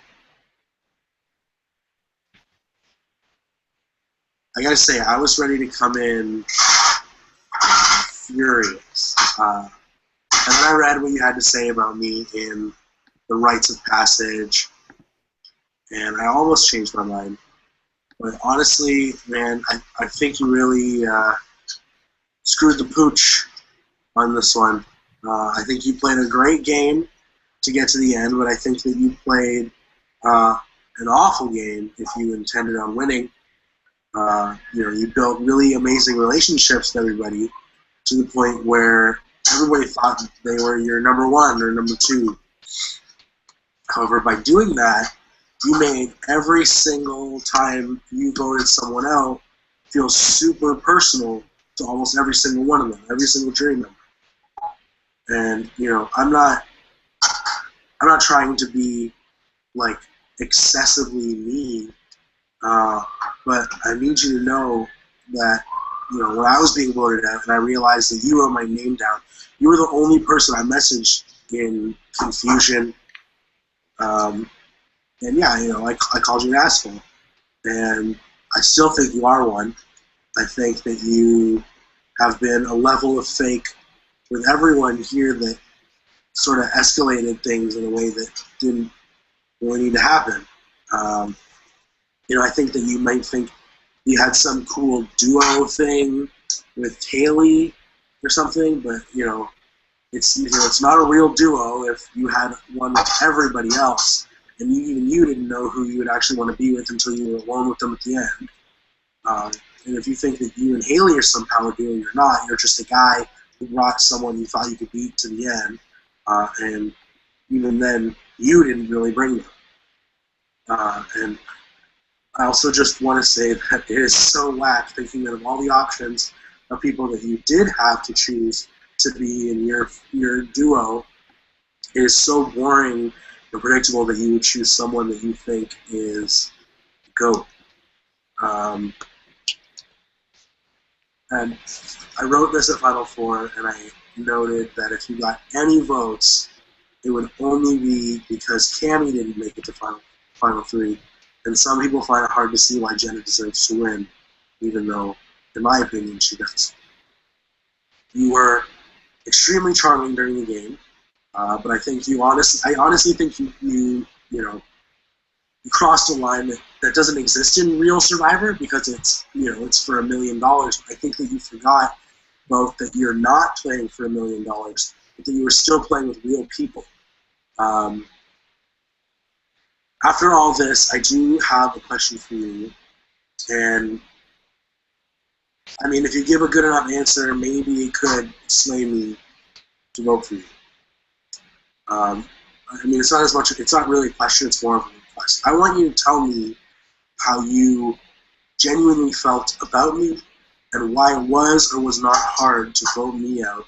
I gotta say, I was ready to come in furious. And then I read what you had to say about me in the rites of passage, and I almost changed my mind. But honestly, man, I think you really screwed the pooch on this one. I think you played a great game to get to the end, but I think that you played an awful game if you intended on winning. You built really amazing relationships with everybody to the point where everybody thought they were your number one or number two. However, by doing that, you made every single time you voted someone out feel super personal to almost every single one of them, every single jury member. And I'm not trying to be like excessively mean, but I need you to know that when I was being voted out and I realized that you wrote my name down, you were the only person I messaged in confusion. And yeah, I called you an asshole, and I still think you are one. I think that you have been a level of fake with everyone here that sort of escalated things in a way that didn't really need to happen. I think that you might think you had some cool duo thing with Haley or something, but it's not a real duo if you had one with everybody else, and even you didn't know who you would actually want to be with until you were alone with them at the end. And if you think that you and Haley are somehow a duo, you're not. You're just a guy who brought someone you thought you could beat to the end, and even then, you didn't really bring them. And I also just want to say that it is so whack thinking that of all the options of people that you did have to choose to be in your duo, it is so boring and predictable that you would choose someone that you think is the GOAT. And I wrote this at Final Four, and I noted that if you got any votes, it would only be because Cammy didn't make it to Final Three. And some people find it hard to see why Jenna deserves to win, even though, in my opinion, she does. You were extremely charming during the game, but I think I honestly think you crossed a line that doesn't exist in real Survivor because it's for $1 million. I think that you forgot both that you're not playing for $1 million, but that you were still playing with real people. After all this, I do have a question for you, and I mean, if you give a good enough answer, maybe it could sway me to vote for you. I mean, it's not really a question, it's more of a request. I want you to tell me how you genuinely felt about me and why it was or was not hard to vote me out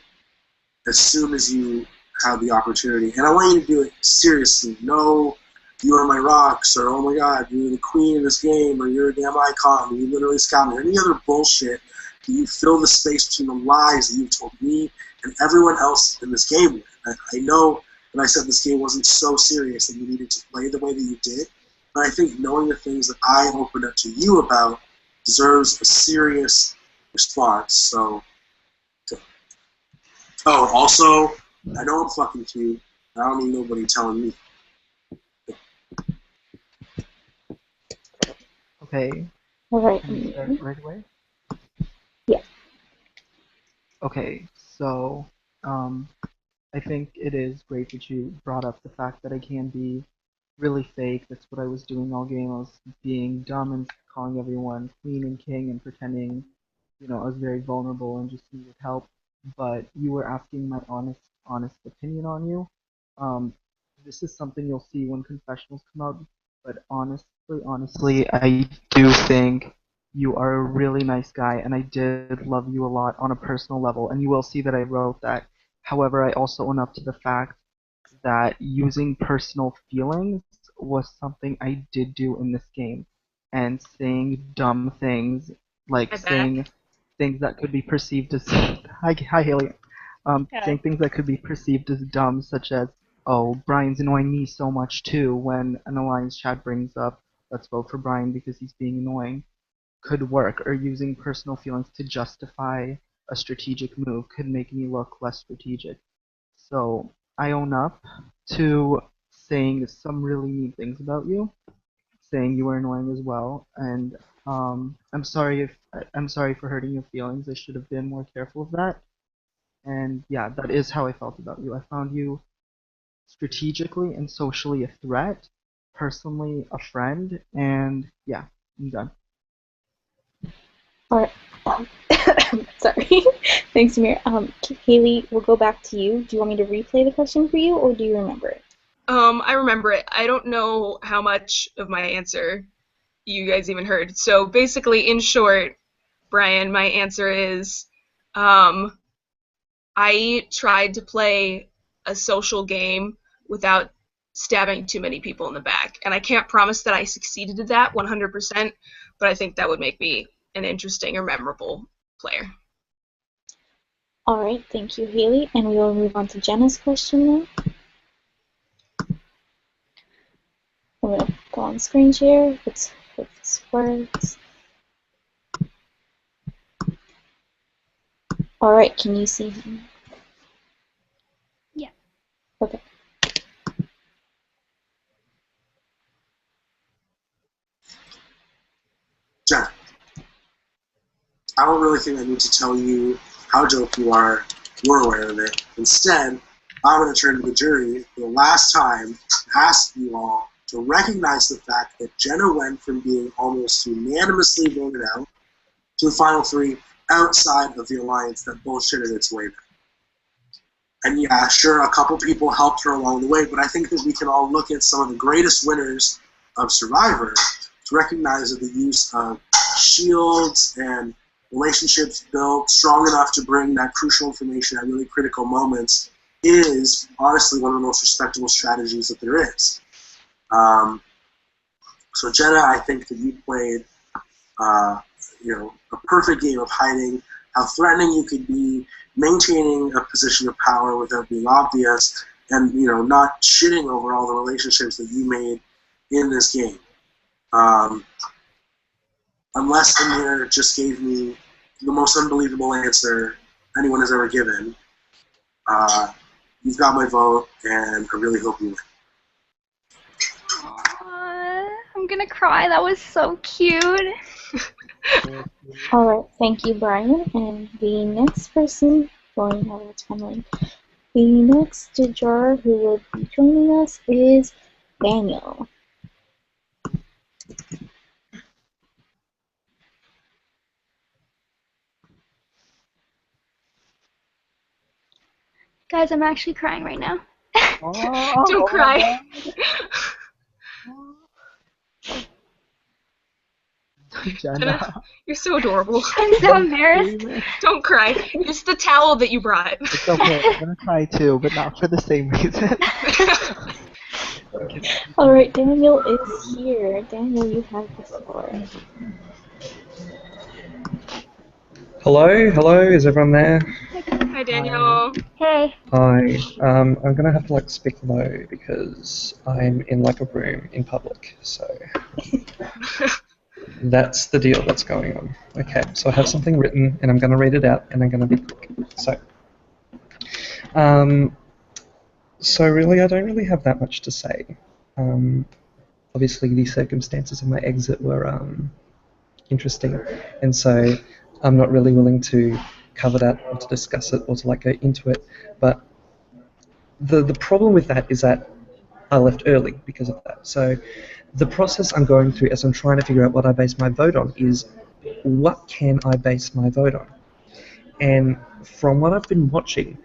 as soon as you had the opportunity. And I want you to do it seriously. No, you are my rocks, or oh my god, you're the queen of this game, or you're a damn icon, or you literally scout me, or any other bullshit that you fill the space between the lies that you've told me and everyone else in this game with. I know that I said this game wasn't so serious that you needed to play the way that you did, but I think knowing the things that I opened up to you about deserves a serious response. So, also, I know I'm fucking cute. I don't need nobody telling me. Okay, All right. can we start right away? Yeah. Okay, so I think it is great that you brought up the fact that I can be really fake. That's what I was doing all game. I was being dumb and calling everyone queen and king and pretending, I was very vulnerable and just needed help. But you were asking my honest opinion on you. Um, this is something you'll see when confessionals come out. But honestly, I do think you are a really nice guy, and I did love you a lot on a personal level. And you will see that I wrote that. However, I also own up to the fact that using personal feelings was something I did do in this game, and saying dumb things, like I'm back. saying things that could be perceived as hi Haley, saying things that could be perceived as dumb, such as oh Brian's annoying me so much too. When an alliance chat brings up let's vote for Brian because he's being annoying, could work, or using personal feelings to justify a strategic move could make me look less strategic. So I own up to saying some really mean things about you, saying you were annoying as well, and I'm sorry for hurting your feelings. I should have been more careful of that. And yeah, that is how I felt about you. I found you strategically and socially a threat, personally a friend, and yeah, I'm done. Alright. Sorry. Thanks, Amir. Haley, we'll go back to you. Do you want me to replay the question for you, or do you remember it? I remember it. I don't know how much of my answer you guys even heard. So basically, in short, Brian, my answer is I tried to play a social game without stabbing too many people in the back. And I can't promise that I succeeded at that 100%, but I think that would make me an interesting or memorable player. Alright, thank you, Haley. And we will move on to Jenna's question now. I'm going to go on screen share. Let's hope this works. Alright, can you see him? Yeah. Okay. Jen, I don't really think I need to tell you how dope you are. You're aware of it. Instead, I'm going to turn to the jury for the last time to ask you all to recognize the fact that Jenna went from being almost unanimously voted out to the final three outside of the alliance that bullshitted its way there. And yeah, sure, a couple people helped her along the way, but I think that we can all look at some of the greatest winners of Survivor to recognize that the use of shields and relationships built strong enough to bring that crucial information at really critical moments is honestly one of the most respectable strategies that there is. So Jenna, I think that you played a perfect game of hiding, how threatening you could be, maintaining a position of power without being obvious, and not shitting over all the relationships that you made in this game. Unless Amir just gave me the most unbelievable answer anyone has ever given, you've got my vote, and I really hope you win. I'm gonna cry. That was so cute. Alright, thank you, Brian. And the next person, going out of timeline, the next juror who will be joining us is Daniel. Guys, I'm actually crying right now. Don't cry. Jenna. You're so adorable. I'm so embarrassed. Don't cry. It's the towel that you brought. It's okay. I'm gonna cry too, but not for the same reason. Alright, Daniel is here. Daniel, you have the floor. Hello, is everyone there? Hi, Daniel. Hey. Hi, I'm gonna have to speak low because I'm in a room in public, so that's the deal that's going on. Okay, so I have something written and I'm gonna read it out and I'm gonna be quick. So really I don't really have that much to say. Obviously the circumstances of my exit were interesting, and so I'm not really willing to cover that or to discuss it or to go into it, but the problem with that is that I left early because of that. So the process I'm going through as I'm trying to figure out what I base my vote on is what can I base my vote on? And from what I've been watching,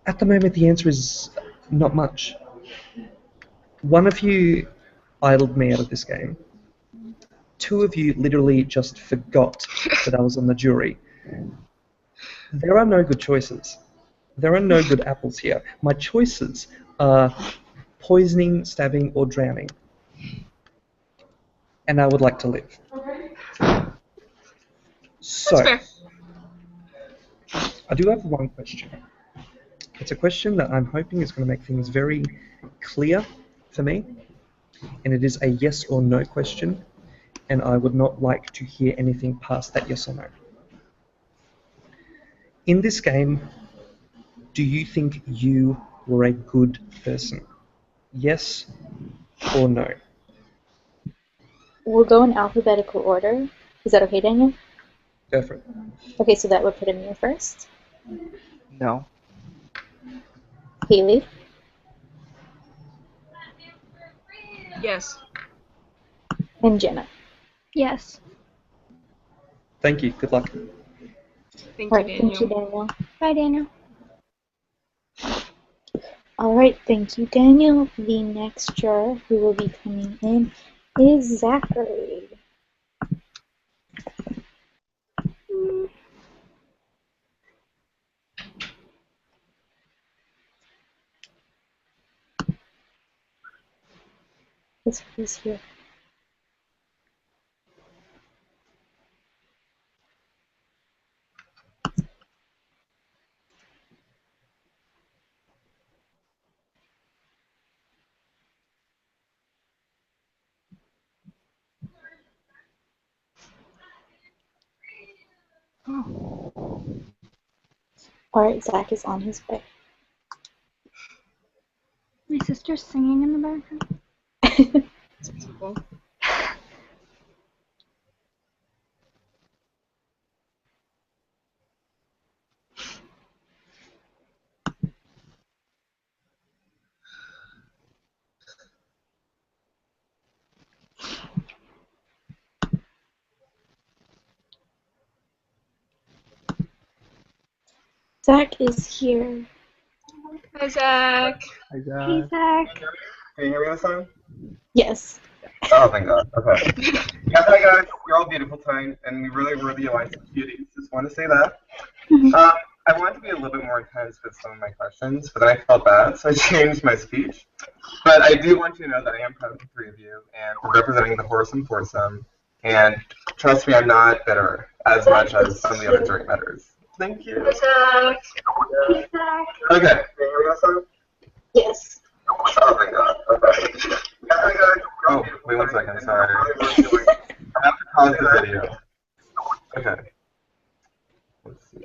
at the moment the answer is not much. One of you idled me out of this game. Two of you literally just forgot that I was on the jury. There are no good choices. There are no good apples here. My choices are poisoning, stabbing, or drowning. And I would like to live. So, That's fair. I do have one question. It's a question that I'm hoping is going to make things very clear for me. And it is a yes or no question. And I would not like to hear anything past that yes or no. In this game, do you think you were a good person? Yes or no? We'll go in alphabetical order. Is that okay, Daniel? Go for it. Okay, so that would put Amir first. No. Haley. Yes. And Jenna. Yes. Thank you. Good luck. Thank All you, right, Daniel. thank you, Daniel. Bye, Daniel. All right, thank you, Daniel. The next juror who will be coming in is Zachary. Yes, he's here. All right, Zach is on his way. My sister's singing in the background. People. Zach is here. Hi, Zach. Hi, Hey, Zach. Zach. Can you hear me this time? Yes. Oh, thank God. Okay. Yeah, hi guys. You're all beautiful tonight, and we really were the Alliance of Cuties. Just want to say that. I wanted to be a little bit more intense with some of my questions, but then I felt bad, so I changed my speech. But I do want you to know that I am proud of the three of you, and for representing the Horsome Foursome. And trust me, I'm not bitter as much as some of the other jury members. Thank you. Hey, Zach. Okay. Can you hear me this time? Yes. Oh my God. Okay. Oh, wait 1 second. Sorry. I have to pause the video. Okay. Let's see.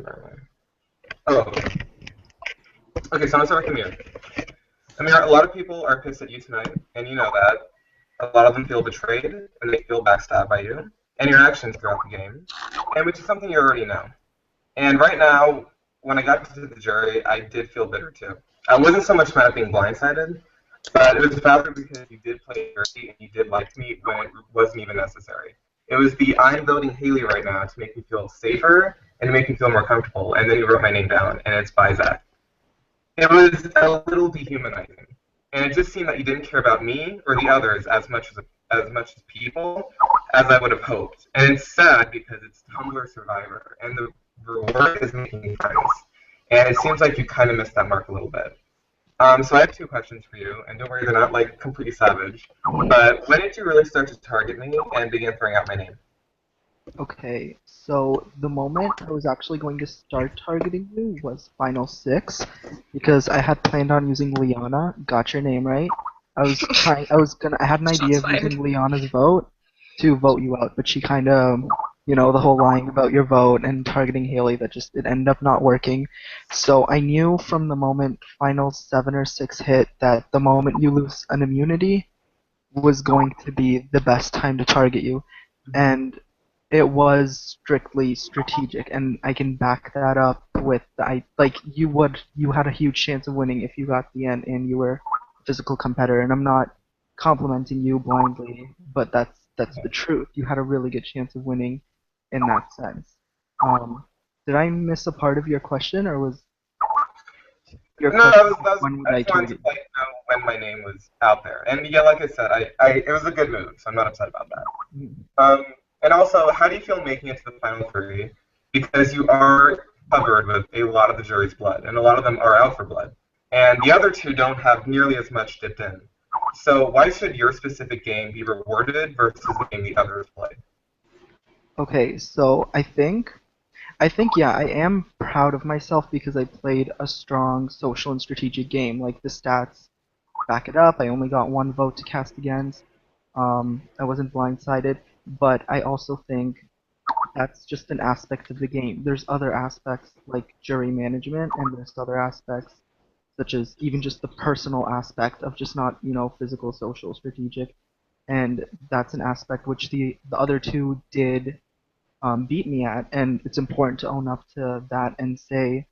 Oh. Okay, so I'm gonna start with Amir. Amir, a lot of people are pissed at you tonight, and you know that. A lot of them feel betrayed, and they feel backstabbed by you, and your actions throughout the game, and which is something you already know. And right now, when I got to the jury, I did feel bitter too. I wasn't so much mad at being blindsided, but it was rather because you did play dirty and you did lie to me when it wasn't even necessary. It was the I'm voting Haley right now to make me feel safer and to make me feel more comfortable, and then you wrote my name down, and it's by Zach. It was a little dehumanizing, and it just seemed that you didn't care about me or the others as much as people as I would have hoped. And it's sad because it's Tumblr Survivor, and the reward is making friends. And it seems like you kind of missed that mark a little bit. So I have two questions for you, and don't worry, they're not like completely savage. But when did you really start to target me and begin throwing out my name? Okay, so the moment I was actually going to start targeting you was Final 6, because I had planned on using Liana, got your name right. I had an idea Shots of fired. using Liana's vote to vote you out, but she kind of, the whole lying about your vote and targeting Haley, it ended up not working. So I knew from the moment Final 7 or 6 hit that the moment you lose an immunity was going to be the best time to target you. And it was strictly strategic, and I can back that up with you had a huge chance of winning if you got the end and you were a physical competitor. And I'm not complimenting you blindly, but that's the truth. You had a really good chance of winning in that sense. Did I miss a part of your question, or was your No, question when would I I just wanted target to like know when my name was out there. And yeah, like I said, it was a good move, so I'm not upset about that. you? And also, how do you feel making it to the final three? Because you are covered with a lot of the jury's blood, and a lot of them are out for blood. And the other two don't have nearly as much dipped in. So why should your specific game be rewarded versus the game the others play? Okay, so I think yeah, I am proud of myself because I played a strong social and strategic game. Like the stats back it up. I only got one vote to cast against. I wasn't blindsided, but I also think that's just an aspect of the game. There's other aspects like jury management, and there's other aspects such as even just the personal aspect of just not, physical, social, strategic, and that's an aspect which the other two did beat me at, and it's important to own up to that and say,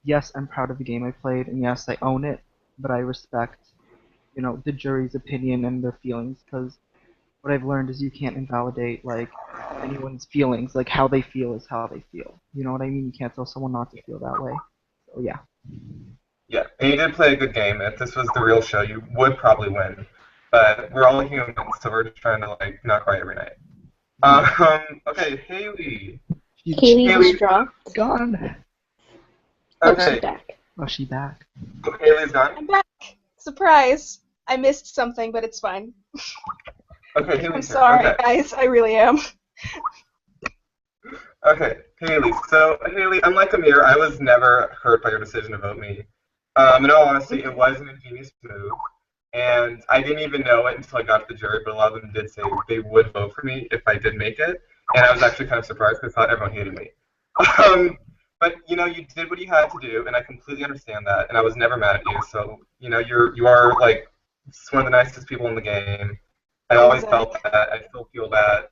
yes, I'm proud of the game I played, and yes, I own it, but I respect, the jury's opinion and their feelings, because what I've learned is you can't invalidate like anyone's feelings. Like how they feel is how they feel. You know what I mean? You can't tell someone not to feel that way. So yeah. Yeah, and you did play a good game. If this was the real show, you would probably win. But we're all humans, so we're just trying to like not cry every night. Okay, Haley. Haley Haley, just dropped. Gone. Oh, she's okay, back. Oh, she back. Haley's gone. I'm back. Surprise. I missed something, but it's fine. Okay, Haley's I'm here. sorry, Okay. guys. I really am. Okay, Haley. So, Haley, unlike Amir, I was never hurt by your decision to vote me. In all honesty, it was an ingenious move, and I didn't even know it until I got to the jury, but a lot of them did say they would vote for me if I did make it, and I was actually kind of surprised because I thought everyone hated me. But you know, you did what you had to do, and I completely understand that, and I was never mad at you. So, you know, you are like one of the nicest people in the game. I always felt that. I still feel that.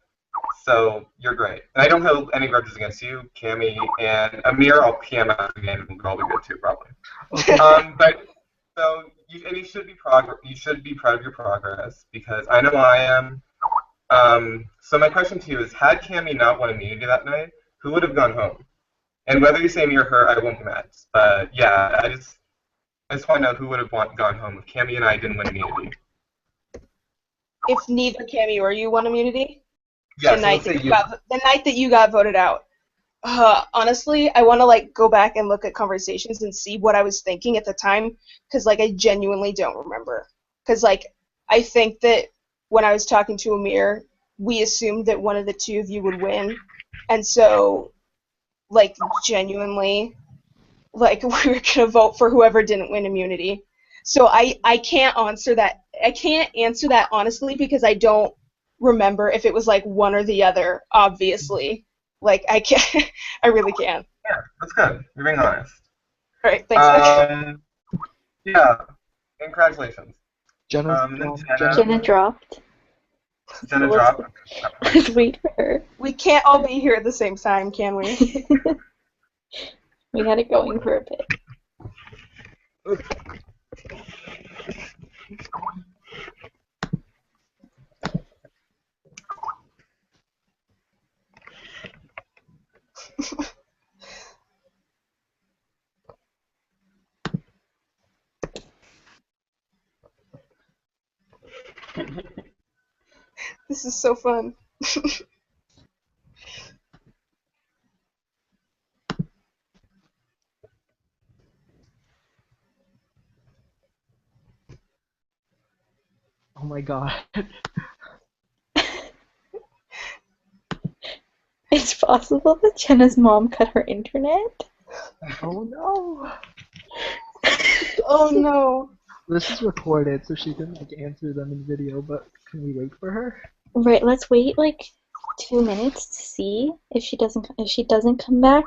So you're great. And I don't hold any grudges against you, Cammy, and Amir. I'll PM out the game, and we'll all be good too, probably. But so you should be You should be proud of your progress because I know I am. So my question to you is: had Cammy not won immunity that night, who would have gone home? And whether you say me or her, I won't be mad. But yeah, I just want to know who would have gone home if Cammy and I didn't win immunity. If neither Cammy or you won immunity, Yeah, the so night let's say that you. the night that you got voted out. Honestly, I want to like go back and look at conversations and see what I was thinking at the time, because like I genuinely don't remember. Because like I think that when I was talking to Amir, we assumed that one of the two of you would win, and so like genuinely, like we were gonna vote for whoever didn't win immunity. So I can't answer that. I can't answer that honestly because I don't remember if it was like one or the other. Obviously, like I can't. I really can't. Yeah, that's good. You're being honest. All right, thanks. Zach. Yeah, congratulations. Jenna's And then Jenna dropped. Jenna Let's- dropped. Let's wait for her. We can't all be here at the same time, can we? We had it going for a bit. This is so fun. Oh my god. It's possible that Jenna's mom cut her internet. Oh no. Oh no. This is recorded, so she can like answer them in video. But can we wait for her? Right, let's wait like 2 minutes to see if she doesn't come back.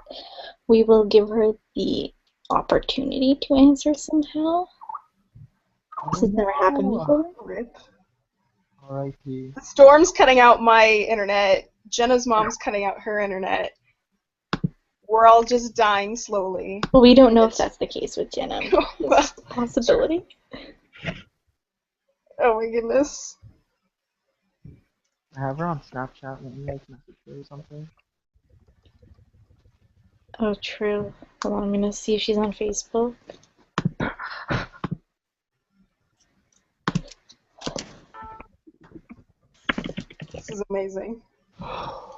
We will give her the opportunity to answer somehow. This has never happened before. Rip. R.I.P. The storm's cutting out my internet. Jenna's mom's cutting out her internet. We're all just dying slowly. Well, we don't know if that's the case with Jenna. Well, It's a possibility. oh my goodness. I have her on Snapchat. Let me like message her or something. Oh, true. Hold on, I'm gonna see if she's on Facebook. This is amazing. Oh,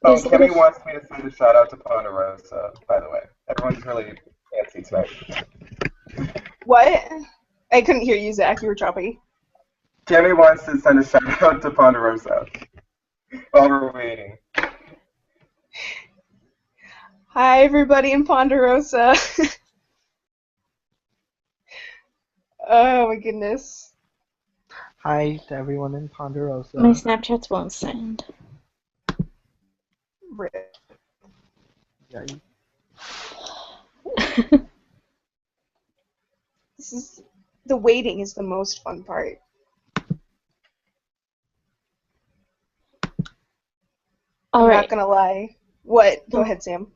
There's a bit Kimmy of- wants me to send a shout out to Ponderosa, by the way. Everyone's really fancy tonight. What? I couldn't hear you, Zach. You were choppy. Kimmy wants to send a shout out to Ponderosa while we're waiting. Hi, everybody in Ponderosa. Oh my goodness. Hi to everyone in Ponderosa. My Snapchats won't send. Rip. Yeah, The waiting is the most fun part. All I'm right. not gonna lie. What? Go ahead, Sam.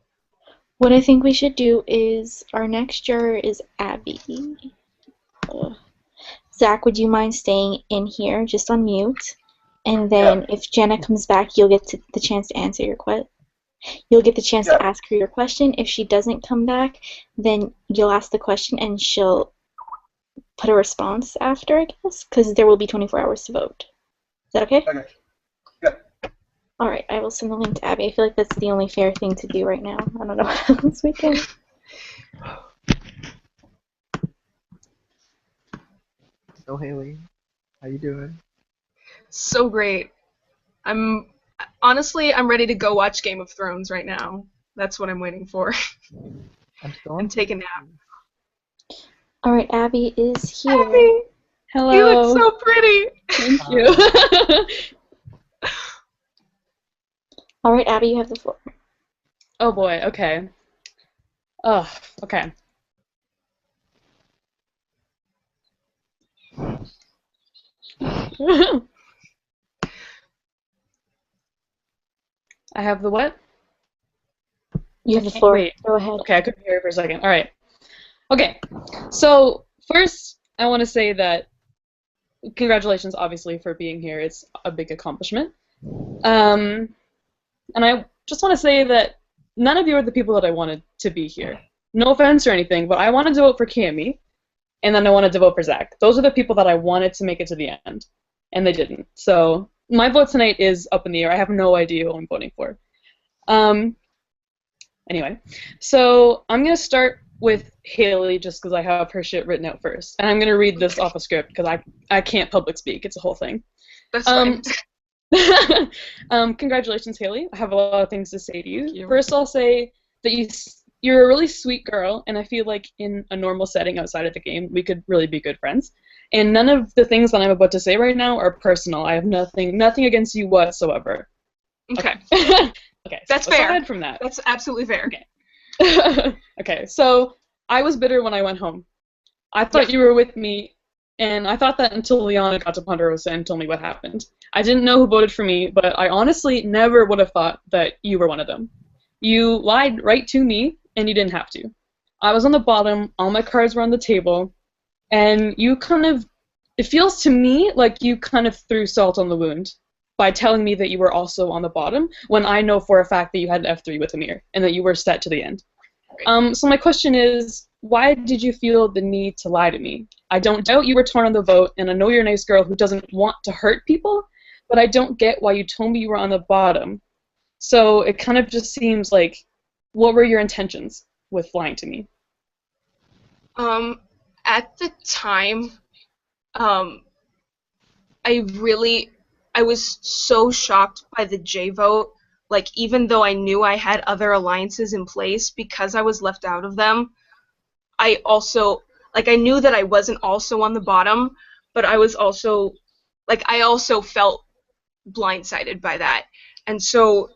What I think we should do is our next juror is Abby. Zach, would you mind staying in here just on mute? And then if Jenna comes back, you'll get the chance to answer your question. You'll get the chance to ask her your question. If she doesn't come back, then you'll ask the question and she'll put a response after, I guess, because there will be 24 hours to vote. Is that okay? Okay. Yep. All right, I will send the link to Abby. I feel like that's the only fair thing to do right now. I don't know what else we can. So Haley, how you doing? So great. I'm ready to go watch Game of Thrones right now. That's what I'm waiting for. I'm still And take a nap. All right, Abby is here. Abby! Hello. You look so pretty! Thank you. All right, Abby, you have the floor. Oh boy, okay. Oh, okay. I have the what? You have the floor. Wait. Go ahead. Okay, I couldn't hear it for a second. All right. Okay. So first, I want to say that congratulations, obviously, for being here. It's a big accomplishment. And I just want to say that none of you are the people that I wanted to be here. No offense or anything, but I wanted to vote for Cammy, and then I wanted to vote for Zach. Those are the people that I wanted to make it to the end, and they didn't. So my vote tonight is up in the air. I have no idea who I'm voting for. Anyway, so I'm going to start with Haley just because I have her shit written out first. And I'm going to read this off a script because I can't public speak. It's a whole thing. That's fine. Congratulations, Haley. I have a lot of things to say to you. First, I'll say that you're a really sweet girl, and I feel like in a normal setting outside of the game, we could really be good friends. And none of the things that I'm about to say right now are personal. I have nothing against you whatsoever. Okay. Okay. That's so fair. Aside from that. That's absolutely fair. Okay. Okay. So I was bitter when I went home. I thought you were with me, and I thought that until Liana got to Ponderosa and told me what happened. I didn't know who voted for me, but I honestly never would have thought that you were one of them. You lied right to me, and you didn't have to. I was on the bottom, all my cards were on the table, and you it feels to me like you kind of threw salt on the wound by telling me that you were also on the bottom, when I know for a fact that you had an F3 with Amir, and that you were set to the end. So my question is, why did you feel the need to lie to me? I don't doubt you were torn on the vote, and I know you're a nice girl who doesn't want to hurt people, but I don't get why you told me you were on the bottom. So it kind of just seems like, what were your intentions with lying to me? At the time, I was so shocked by the J vote. Like, even though I knew I had other alliances in place, because I was left out of them, I knew that I wasn't also on the bottom, but I also felt blindsided by that. And so,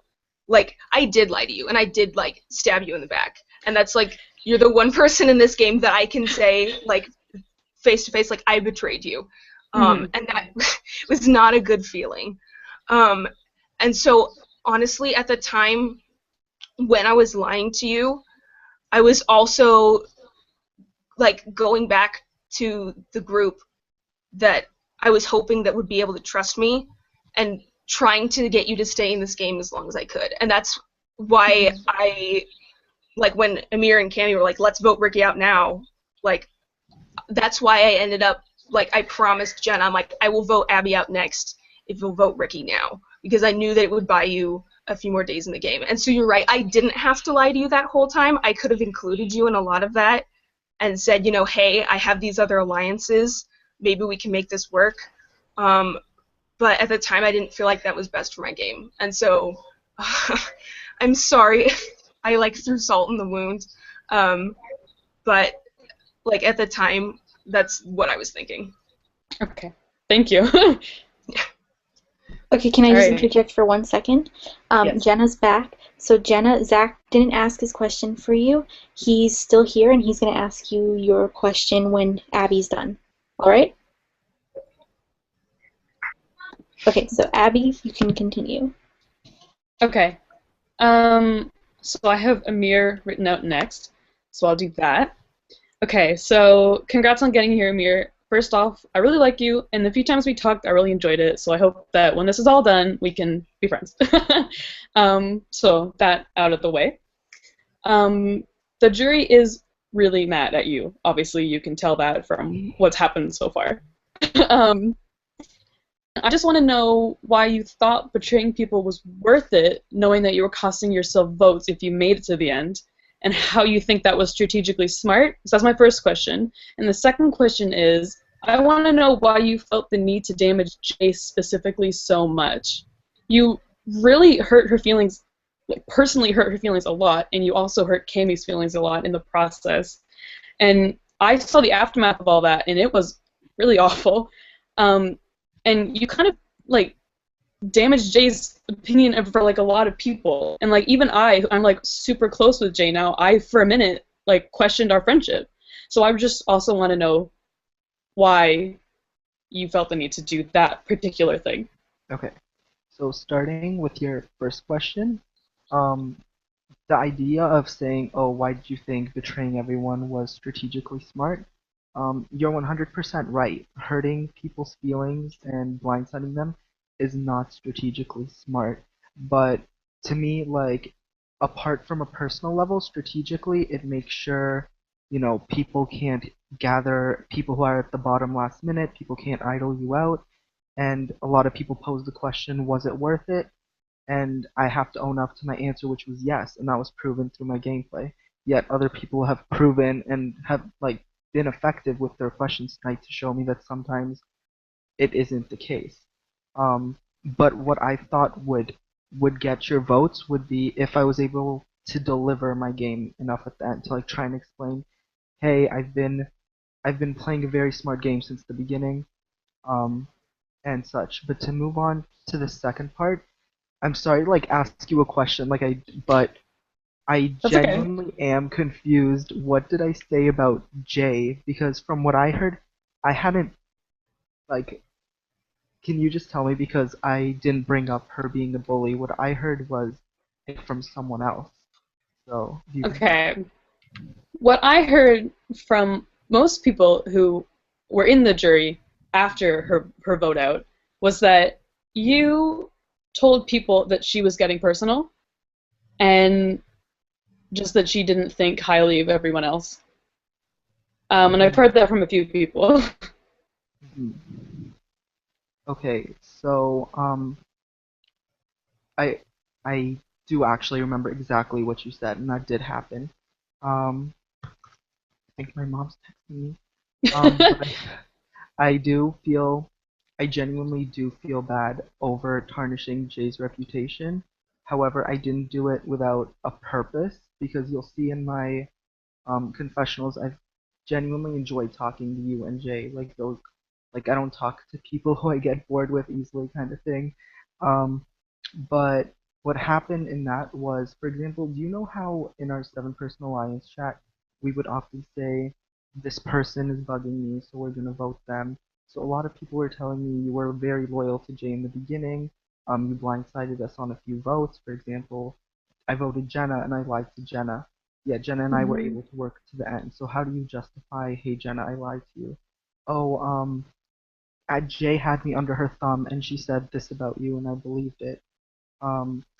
I did lie to you, and I did, stab you in the back. And that's, you're the one person in this game that I can say, face to face, I betrayed you. And that was not a good feeling. And so, honestly, at the time when I was lying to you, I was also, going back to the group that I was hoping that would be able to trust me and trying to get you to stay in this game as long as I could. And that's why when Amir and Cammy were like, let's vote Ricky out now, that's why I ended up, I promised Jenna, I'm like, I will vote Abby out next if you'll vote Ricky now, because I knew that it would buy you a few more days in the game. And so you're right, I didn't have to lie to you that whole time. I could have included you in a lot of that and said, hey, I have these other alliances, maybe we can make this work. But at the time, I didn't feel like that was best for my game. And so, I'm sorry I, threw salt in the wound. But, at the time, that's what I was thinking. Okay. Thank you. Okay, can I just Alright. interject for 1 second? Yes. Jenna's back. So Jenna, Zach didn't ask his question for you. He's still here, and he's going to ask you your question when Abby's done. All right? Okay, so Abby, you can continue. Okay. So I have Amir written out next, so I'll do that. Okay, so congrats on getting here, Amir. First off, I really like you, and the few times we talked, I really enjoyed it, so I hope that when this is all done, we can be friends. So that out of the way. The jury is really mad at you. Obviously, you can tell that from what's happened so far. um, I just want to know why you thought betraying people was worth it, knowing that you were costing yourself votes if you made it to the end, and how you think that was strategically smart. So that's my first question. And the second question is, I want to know why you felt the need to damage Jace specifically so much. You really hurt her feelings, like personally hurt her feelings a lot, and you also hurt Cammy's feelings a lot in the process. And I saw the aftermath of all that, and it was really awful. And you kind of like damaged Jay's opinion for like a lot of people, and like even I'm like super close with Jay now. I for a minute like questioned our friendship, so I just also want to know why you felt the need to do that particular thing. Okay, so starting with your first question, um, the idea of saying, "Oh, why did you think betraying everyone was strategically smart?" You're 100% right. Hurting people's feelings and blindsiding them is not strategically smart. But to me, like, apart from a personal level, strategically, it makes sure, people can't gather people who are at the bottom last minute, people can't idle you out. And a lot of people pose the question, was it worth it? And I have to own up to my answer, which was yes, and that was proven through my gameplay. Yet other people have proven and have like been effective with their questions tonight to show me that sometimes it isn't the case. But what I thought would get your votes would be if I was able to deliver my game enough at the end to like try and explain, hey, I've been playing a very smart game since the beginning, um, and such. But to move on to the second part, I'm sorry to like ask you a question, but I That's okay. genuinely am confused. What did I say about Jay? Because from what I heard, I hadn't like. Can you just tell me because I didn't bring up her being a bully? What I heard was from someone else. So you can. Okay. What I heard from most people who were in the jury after her vote out was that you told people that she was getting personal and just that she didn't think highly of everyone else. And I've heard that from a few people. Okay, so I I do actually remember exactly what you said, and that did happen. I think my mom's texting me. But I do feel, I genuinely do feel bad over tarnishing Jay's reputation. However, I didn't do it without a purpose because you'll see in my confessionals, I've genuinely enjoyed talking to you and Jay. Like those, like I don't talk to people who I get bored with easily, kind of thing. Um, but what happened in that was, for example, do you know how in our seven-person alliance chat we would often say, "This person is bugging me, so we're gonna vote them." So a lot of people were telling me you were very loyal to Jay in the beginning. You blindsided us on a few votes. For example, I voted Jenna and I lied to Jenna. Yeah, Jenna and I were able to work to the end. So how do you justify, hey Jenna, I lied to you? Oh, Jay had me under her thumb and she said this about you and I believed it.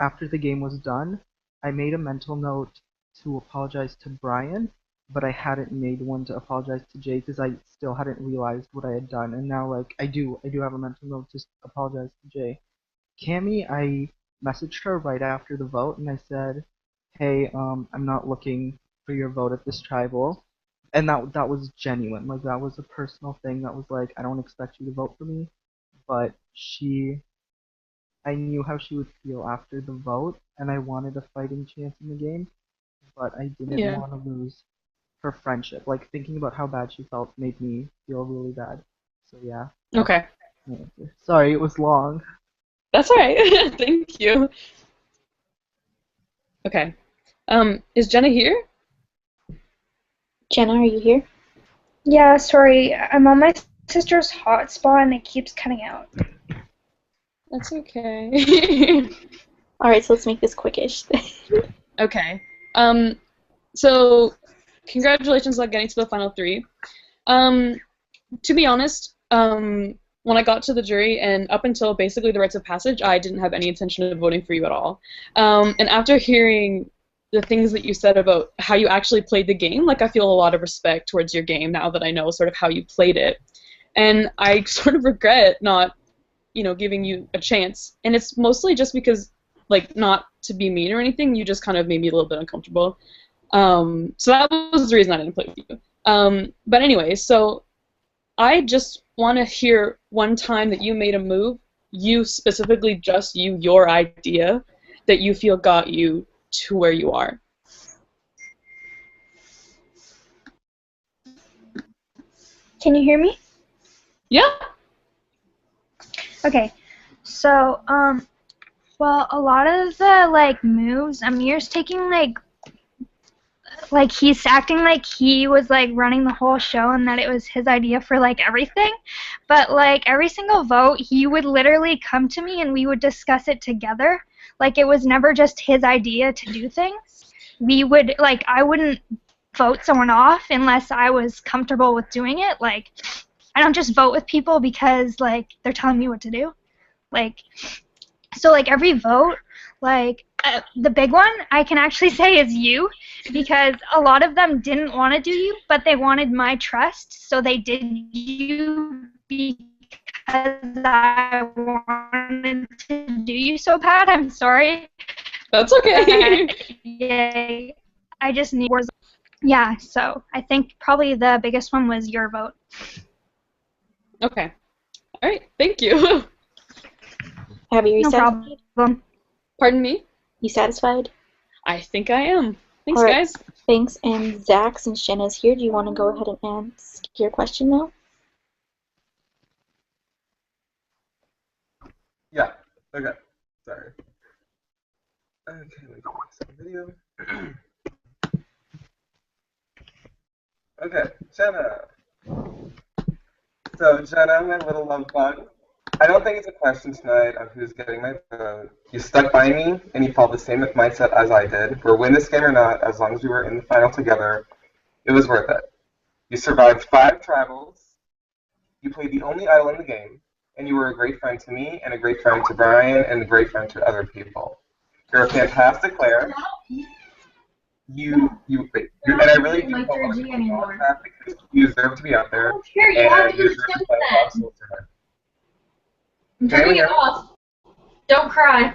After the game was done, I made a mental note to apologize to Brian, but I hadn't made one to apologize to Jay because I still hadn't realized what I had done. And now, like, I do have a mental note to apologize to Jay. Cammy, I messaged her right after the vote and I said, "Hey, I'm not looking for your vote at this tribal," and that was genuine. Like that was a personal thing. That was like, I don't expect you to vote for me, but I knew how she would feel after the vote, and I wanted a fighting chance in the game, but I didn't Yeah. want to lose her friendship. Like thinking about how bad she felt made me feel really bad. So yeah, that's Okay. my answer. Sorry, it was long. That's all right. Thank you. Okay. Is Jenna here? Jenna, are you here? Yeah, sorry. I'm on my sister's hotspot and it keeps cutting out. That's okay. Alright, so let's make this quickish. Okay. So congratulations on getting to the final three. To be honest, when I got to the jury and up until basically the rites of passage, I didn't have any intention of voting for you at all. And after hearing the things that you said about how you actually played the game, like I feel a lot of respect towards your game now that I know sort of how you played it. And I sort of regret not, giving you a chance. And it's mostly just because, like, not to be mean or anything, you just kind of made me a little bit uncomfortable. So that was the reason I didn't play with you. But anyway, so I just want to hear one time that you made a move, you specifically, just you, your idea, that you feel got you to where you are. Can you hear me? Yeah. Okay. So, well, a lot of the, moves, Amir's taking, he's acting like he was, running the whole show and that it was his idea for, everything. But, every single vote, he would literally come to me and we would discuss it together. It was never just his idea to do things. We would, I wouldn't vote someone off unless I was comfortable with doing it. I don't just vote with people because, they're telling me what to do. So, every vote, the big one I can actually say is you, because a lot of them didn't want to do you, but they wanted my trust, so they did you because I wanted to do you so bad. I'm sorry. That's okay. Yeah, I just need words. Yeah, so I think probably the biggest one was your vote. Okay. All right. Thank you. Abby, are you No satisfied? problem. Pardon me? You satisfied? I think I am. Thanks, All right. guys. Thanks. And Zach, since Jenna's here, do you want to go ahead and ask your question now? Yeah. Okay. Sorry. Okay, let me go back to the video. Okay, Jenna. So, Jenna, my little love bug. I don't think it's a question tonight of who's getting my vote. You stuck by me, and you followed the same mindset as I did. We're win this game or not, as long as we were in the final together, it was worth it. You survived 5 travels. You played the only idol in the game, and you were a great friend to me, and a great friend to Brian, and a great friend to other people. You're a fantastic player. And I really do hope other people watch that because you deserve to be out there, and you deserve to play a lot of Soul Silver. I'm turning it off. Don't cry.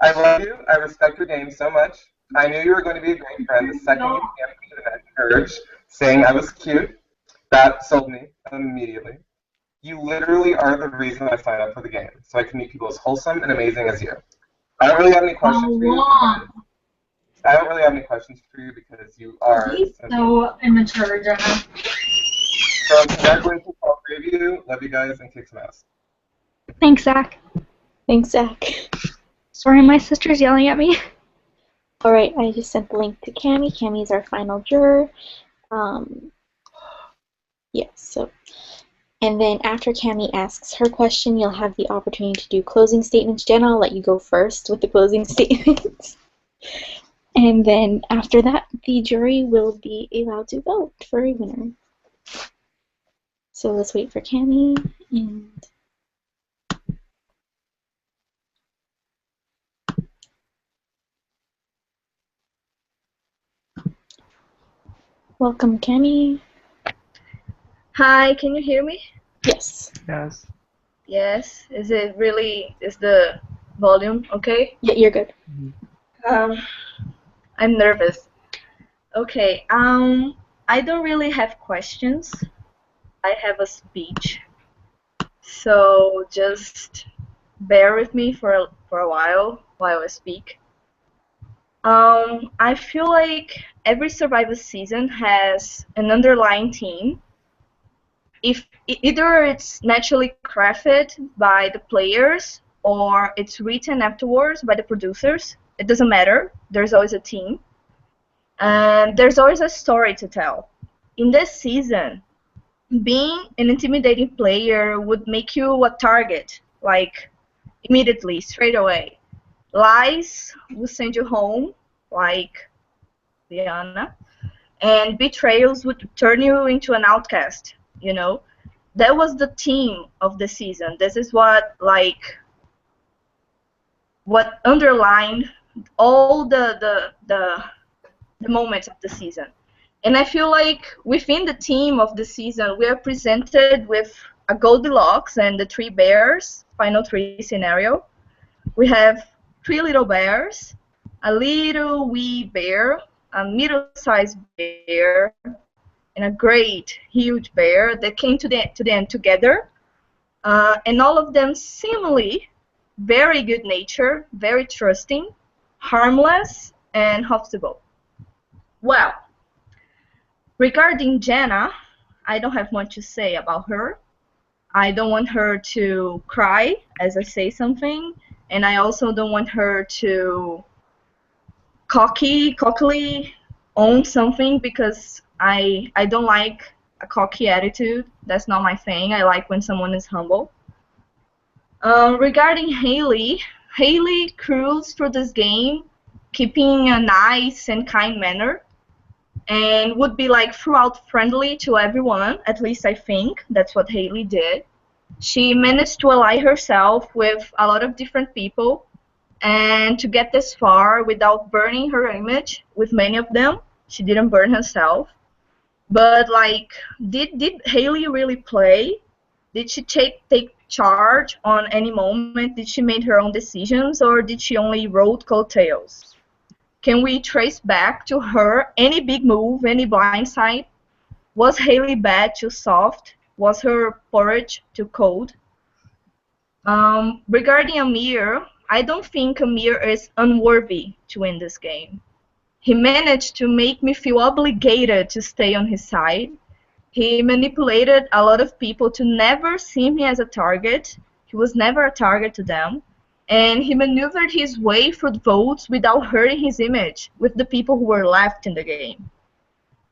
I love you. I respect your game so much. I knew you were going to be a great friend the second you began me to that courage, saying I was cute. That sold me immediately. You literally are the reason I signed up for the game, so I can meet people as wholesome and amazing as you. I don't really have any questions for you. I don't really have any questions for you because you are. He's so immature, Jenna. So congratulations to all 3 of you. Love you guys and kick some ass. Thanks, Zach. Thanks, Zach. Sorry, my sister's yelling at me. Alright, I just sent the link to Cammy. Cammy's our final juror. Yeah, so. And then after Cammy asks her question, you'll have the opportunity to do closing statements. Jenna, I'll let you go first with the closing statements. And then after that, the jury will be allowed to vote for a winner. So let's wait for Cammy and welcome, Cammy. Hi, can you hear me? Yes. Yes. Yes. Is the volume okay? Yeah, you're good. I'm nervous. Okay. I don't really have questions. I have a speech. So just bear with me for a while I speak. I feel like every Survivor season has an underlying theme. If either it's naturally crafted by the players or it's written afterwards by the producers. It doesn't matter. There's always a team. And there's always a story to tell. In this season, being an intimidating player would make you a target, like immediately, straight away. Lies will send you home, like Liana, and betrayals would turn you into an outcast, you know? That was the theme of the season. This is what underlined all the moments of the season. And I feel like within the theme of the season, we are presented with a Goldilocks and the three bears, final three scenario. We have three little bears, a little wee bear, a middle-sized bear, and a great, huge bear that came to the end together. And all of them seemingly very good nature, very trusting, harmless, and hospitable. Well, regarding Jenna, I don't have much to say about her. I don't want her to cry as I say something, and I also don't want her to cockily own something because I don't like a cocky attitude. That's not my thing. I like when someone is humble. Regarding Haley, Haley cruised through this game, keeping a nice and kind manner, and would be like throughout friendly to everyone. At least I think that's what Haley did. She managed to ally herself with a lot of different people, and to get this far without burning her image with many of them. She didn't burn herself. But like, did Haley really play? Did she take charge on any moment? Did she make her own decisions, or did she only rode coattails? Can we trace back to her any big move, any blindside? Was Haley bad, too soft? Was her porridge too cold? Regarding Amir, I don't think Amir is unworthy to win this game. He managed to make me feel obligated to stay on his side. He manipulated a lot of people to never see me as a target. He was never a target to them. And he maneuvered his way through votes without hurting his image with the people who were left in the game.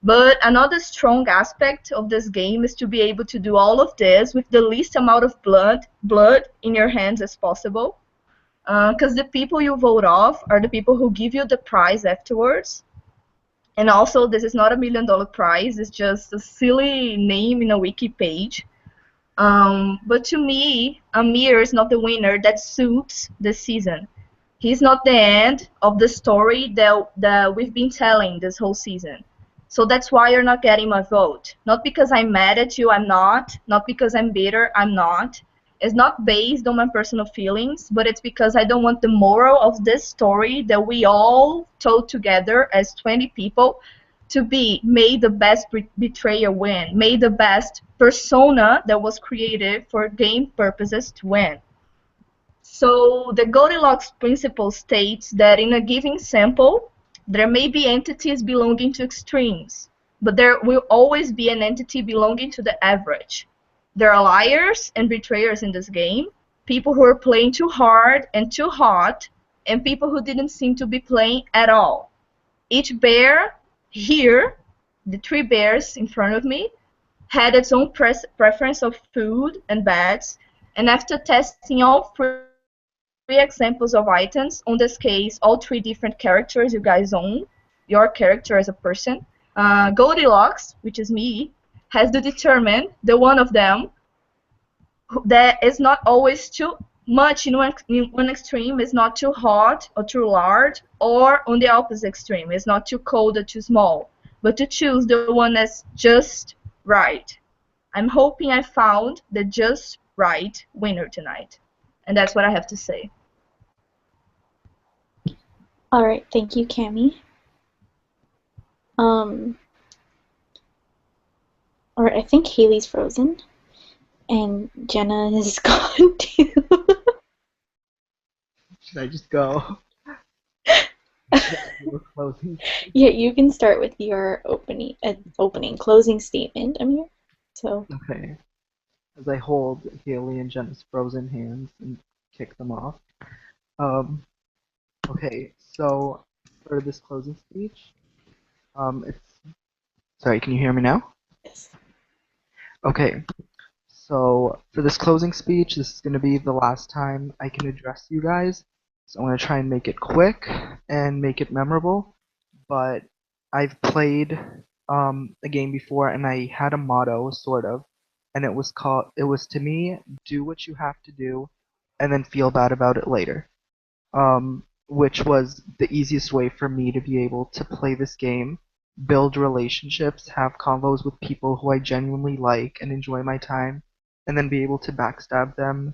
But another strong aspect of this game is to be able to do all of this with the least amount of blood in your hands as possible. Because the people you vote off are the people who give you the prize afterwards. And also, this is not $1 million prize, it's just a silly name in a wiki page. But to me, Amir is not the winner that suits this season. He's not the end of the story that we've been telling this whole season. So that's why you're not getting my vote. Not because I'm mad at you, I'm not. Not because I'm bitter, I'm not. It's not based on my personal feelings, but it's because I don't want the moral of this story that we all told together as 20 people to be may the best betrayer win, may the best persona that was created for game purposes to win. So the Goldilocks principle states that in a given sample, there may be entities belonging to extremes, but there will always be an entity belonging to the average. There are liars and betrayers in this game, people who are playing too hard and too hot, and people who didn't seem to be playing at all. Each bear here, the three bears in front of me, had its own preference of food and beds, and after testing all three examples of items, on this case, all three different characters you guys own, your character as a person, Goldilocks, which is me, has to determine the one of them that is not always too much in one extreme, is not too hot or too large, or on the opposite extreme, is not too cold or too small, but to choose the one that's just right. I'm hoping I found the just right winner tonight. And that's what I have to say. All right, thank you, Cami. All right, I think Haley's frozen, and Jenna is gone too. Should I just go? Closing. Yeah, you can start with your closing statement, Amir. So. Okay. As I hold Haley and Jenna's frozen hands and kick them off. Um, okay, so for this closing speech, it's sorry, can you hear me now? Yes. Okay, so for this closing speech, this is going to be the last time I can address you guys. So I'm going to try and make it quick and make it memorable. But I've played a game before, and I had a motto, sort of, and it was to me, do what you have to do, and then feel bad about it later. Which was the easiest way for me to be able to play this game, build relationships, have convos with people who I genuinely like and enjoy my time, and then be able to backstab them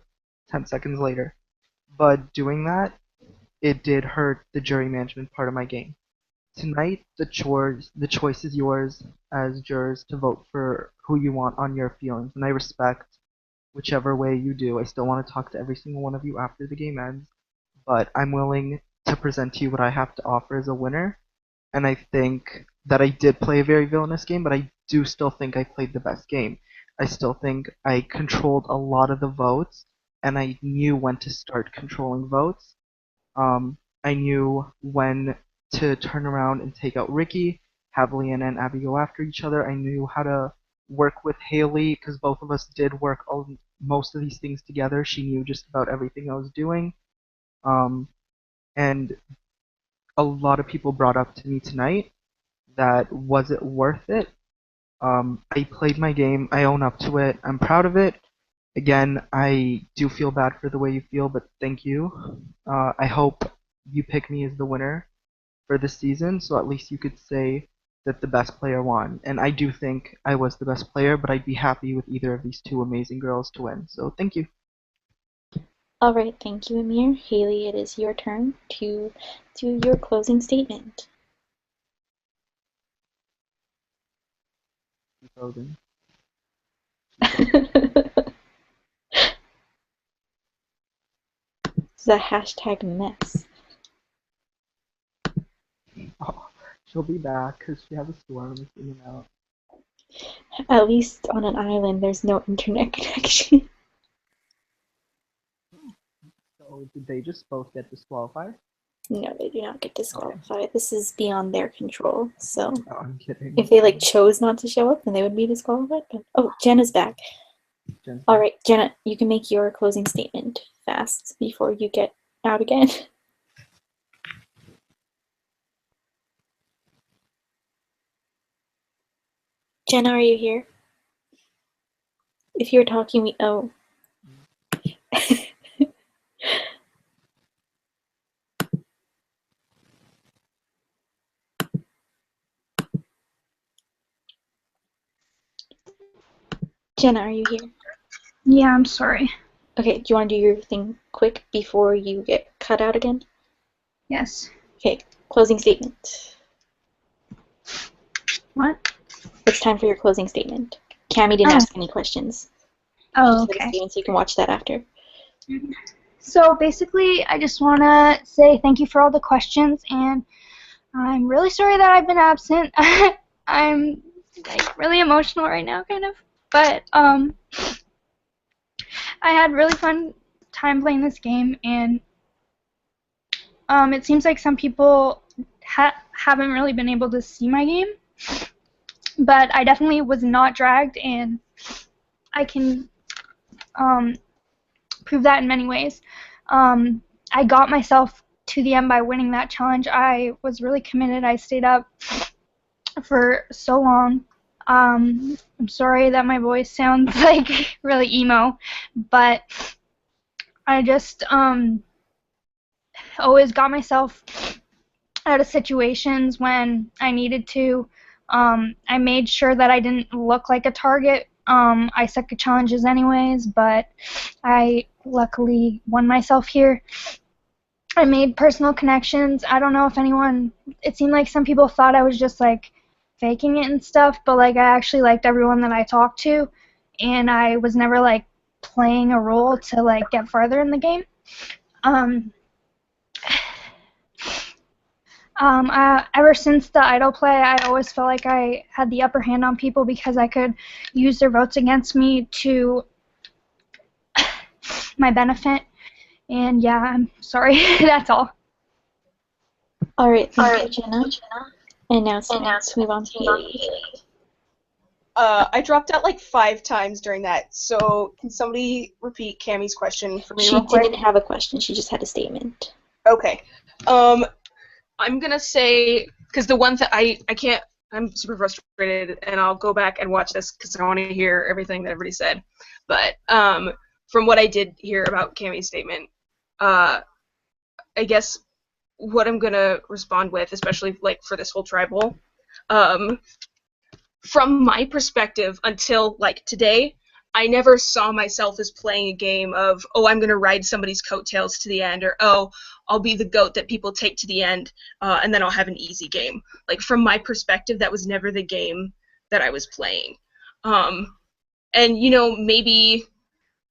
10 seconds later. But doing that, it did hurt the jury management part of my game. Tonight, the choice is yours as jurors to vote for who you want on your feelings, and I respect whichever way you do. I still want to talk to every single one of you after the game ends, but I'm willing to present to you what I have to offer as a winner. And I think that I did play a very villainous game, but I do still think I played the best game. I still think I controlled a lot of the votes, and I knew when to start controlling votes. I knew when to turn around and take out Ricky, have Leanna and Abby go after each other. I knew how to work with Haley because both of us did work most of these things together. She knew just about everything I was doing. Um, and a lot of people brought up to me tonight that was it worth it? I played my game. I own up to it. I'm proud of it. Again, I do feel bad for the way you feel, but thank you. I hope you pick me as the winner for this season, so at least you could say that the best player won. And I do think I was the best player, but I'd be happy with either of these two amazing girls to win. So thank you. All right, thank you, Amir. Haley, it is your turn to do your closing statement. Closing. It's a hashtag mess. Oh, she'll be back because she has a storm that's in and out. At least on an island, there's no internet connection. So did they just both get disqualified? No, they do not get disqualified. This is beyond their control. So Oh, I'm kidding. if they chose not to show up, then they would be disqualified. But oh, Jenna's back. Jen's All right, Jenna, you can make your closing statement fast before you get out again. Jenna, are you here? If you're talking, we oh. Jenna, are you here? Yeah, I'm sorry. Okay, do you want to do your thing quick before you get cut out again? Yes. Okay, closing statement. What? It's time for your closing statement. Cammie didn't ask any questions. Oh, She said a okay. statement, so you can watch that after. So basically, I just want to say thank you for all the questions, and I'm really sorry that I've been absent. I'm like really emotional right now, kind of. But I had really fun time playing this game, and it seems like some people haven't really been able to see my game, but I definitely was not dragged, and I can prove that in many ways. I got myself to the end by winning that challenge. I was really committed. I stayed up for so long. I'm sorry that my voice sounds like really emo, but I just always got myself out of situations when I needed to. I made sure that I didn't look like a target. I suck at challenges anyways, but I luckily won myself here. I made personal connections. I don't know if anyone, it seemed like some people thought I was just like faking it and stuff, but like I actually liked everyone that I talked to, and I was never like playing a role to like get farther in the game. Ever since the idol play, I always felt like I had the upper hand on people because I could use their votes against me to my benefit. And yeah, I'm sorry. That's all. All right, thank you, Jenna. And now it's time to move on to Haley. I dropped out like 5 times during that, so can somebody repeat Cammie's question for me She real quick? didn't have a question. She just had a statement. Okay. I'm gonna say, because the one that I can't, I'm super frustrated, and I'll go back and watch this because I want to hear everything that everybody said. But from what I did hear about Cammie's statement, I guess what I'm gonna respond with, especially like for this whole tribal, from my perspective until like today, I never saw myself as playing a game of, oh, I'm gonna ride somebody's coattails to the end, or oh, I'll be the goat that people take to the end, and then I'll have an easy game. Like from my perspective, that was never the game that I was playing. And you know, maybe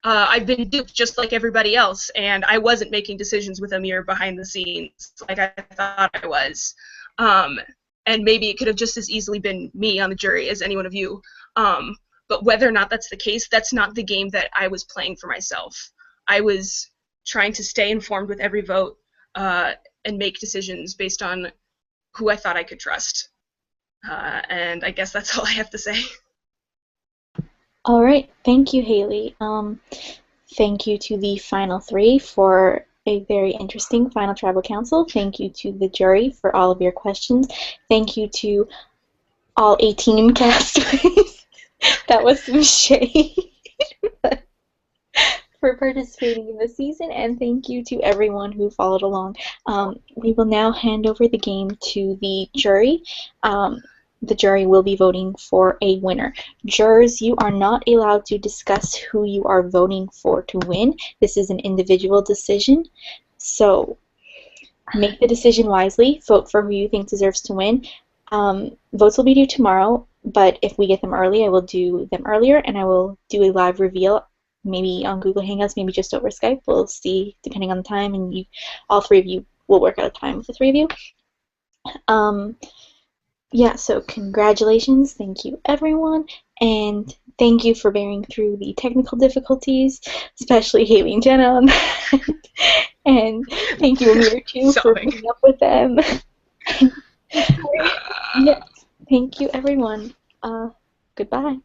I've been duped just like everybody else, and I wasn't making decisions with Amir behind the scenes like I thought I was. And maybe it could have just as easily been me on the jury as any one of you. But whether or not that's the case, that's not the game that I was playing for myself. I was trying to stay informed with every vote and make decisions based on who I thought I could trust. And I guess that's all I have to say. All right, thank you, Haley. Thank you to the final 3 for a very interesting final tribal council. Thank you to the jury for all of your questions. Thank you to all 18 castaways. That was some shade. For participating in the season, and thank you to everyone who followed along. We will now hand over the game to the jury. The jury will be voting for a winner. Jurors, you are not allowed to discuss who you are voting for to win. This is an individual decision, so make the decision wisely. Vote for who you think deserves to win. Votes will be due tomorrow, but if we get them early, I will do them earlier, and I will do a live reveal, maybe on Google Hangouts, maybe just over Skype. We'll see, depending on the time, and all 3 of you will work out a time with the 3 of you. Yeah, so congratulations, thank you everyone, and thank you for bearing through the technical difficulties, especially Haley and Jenna on that. And thank you, Amir, too, for putting up with them. Yes, thank you everyone. Goodbye.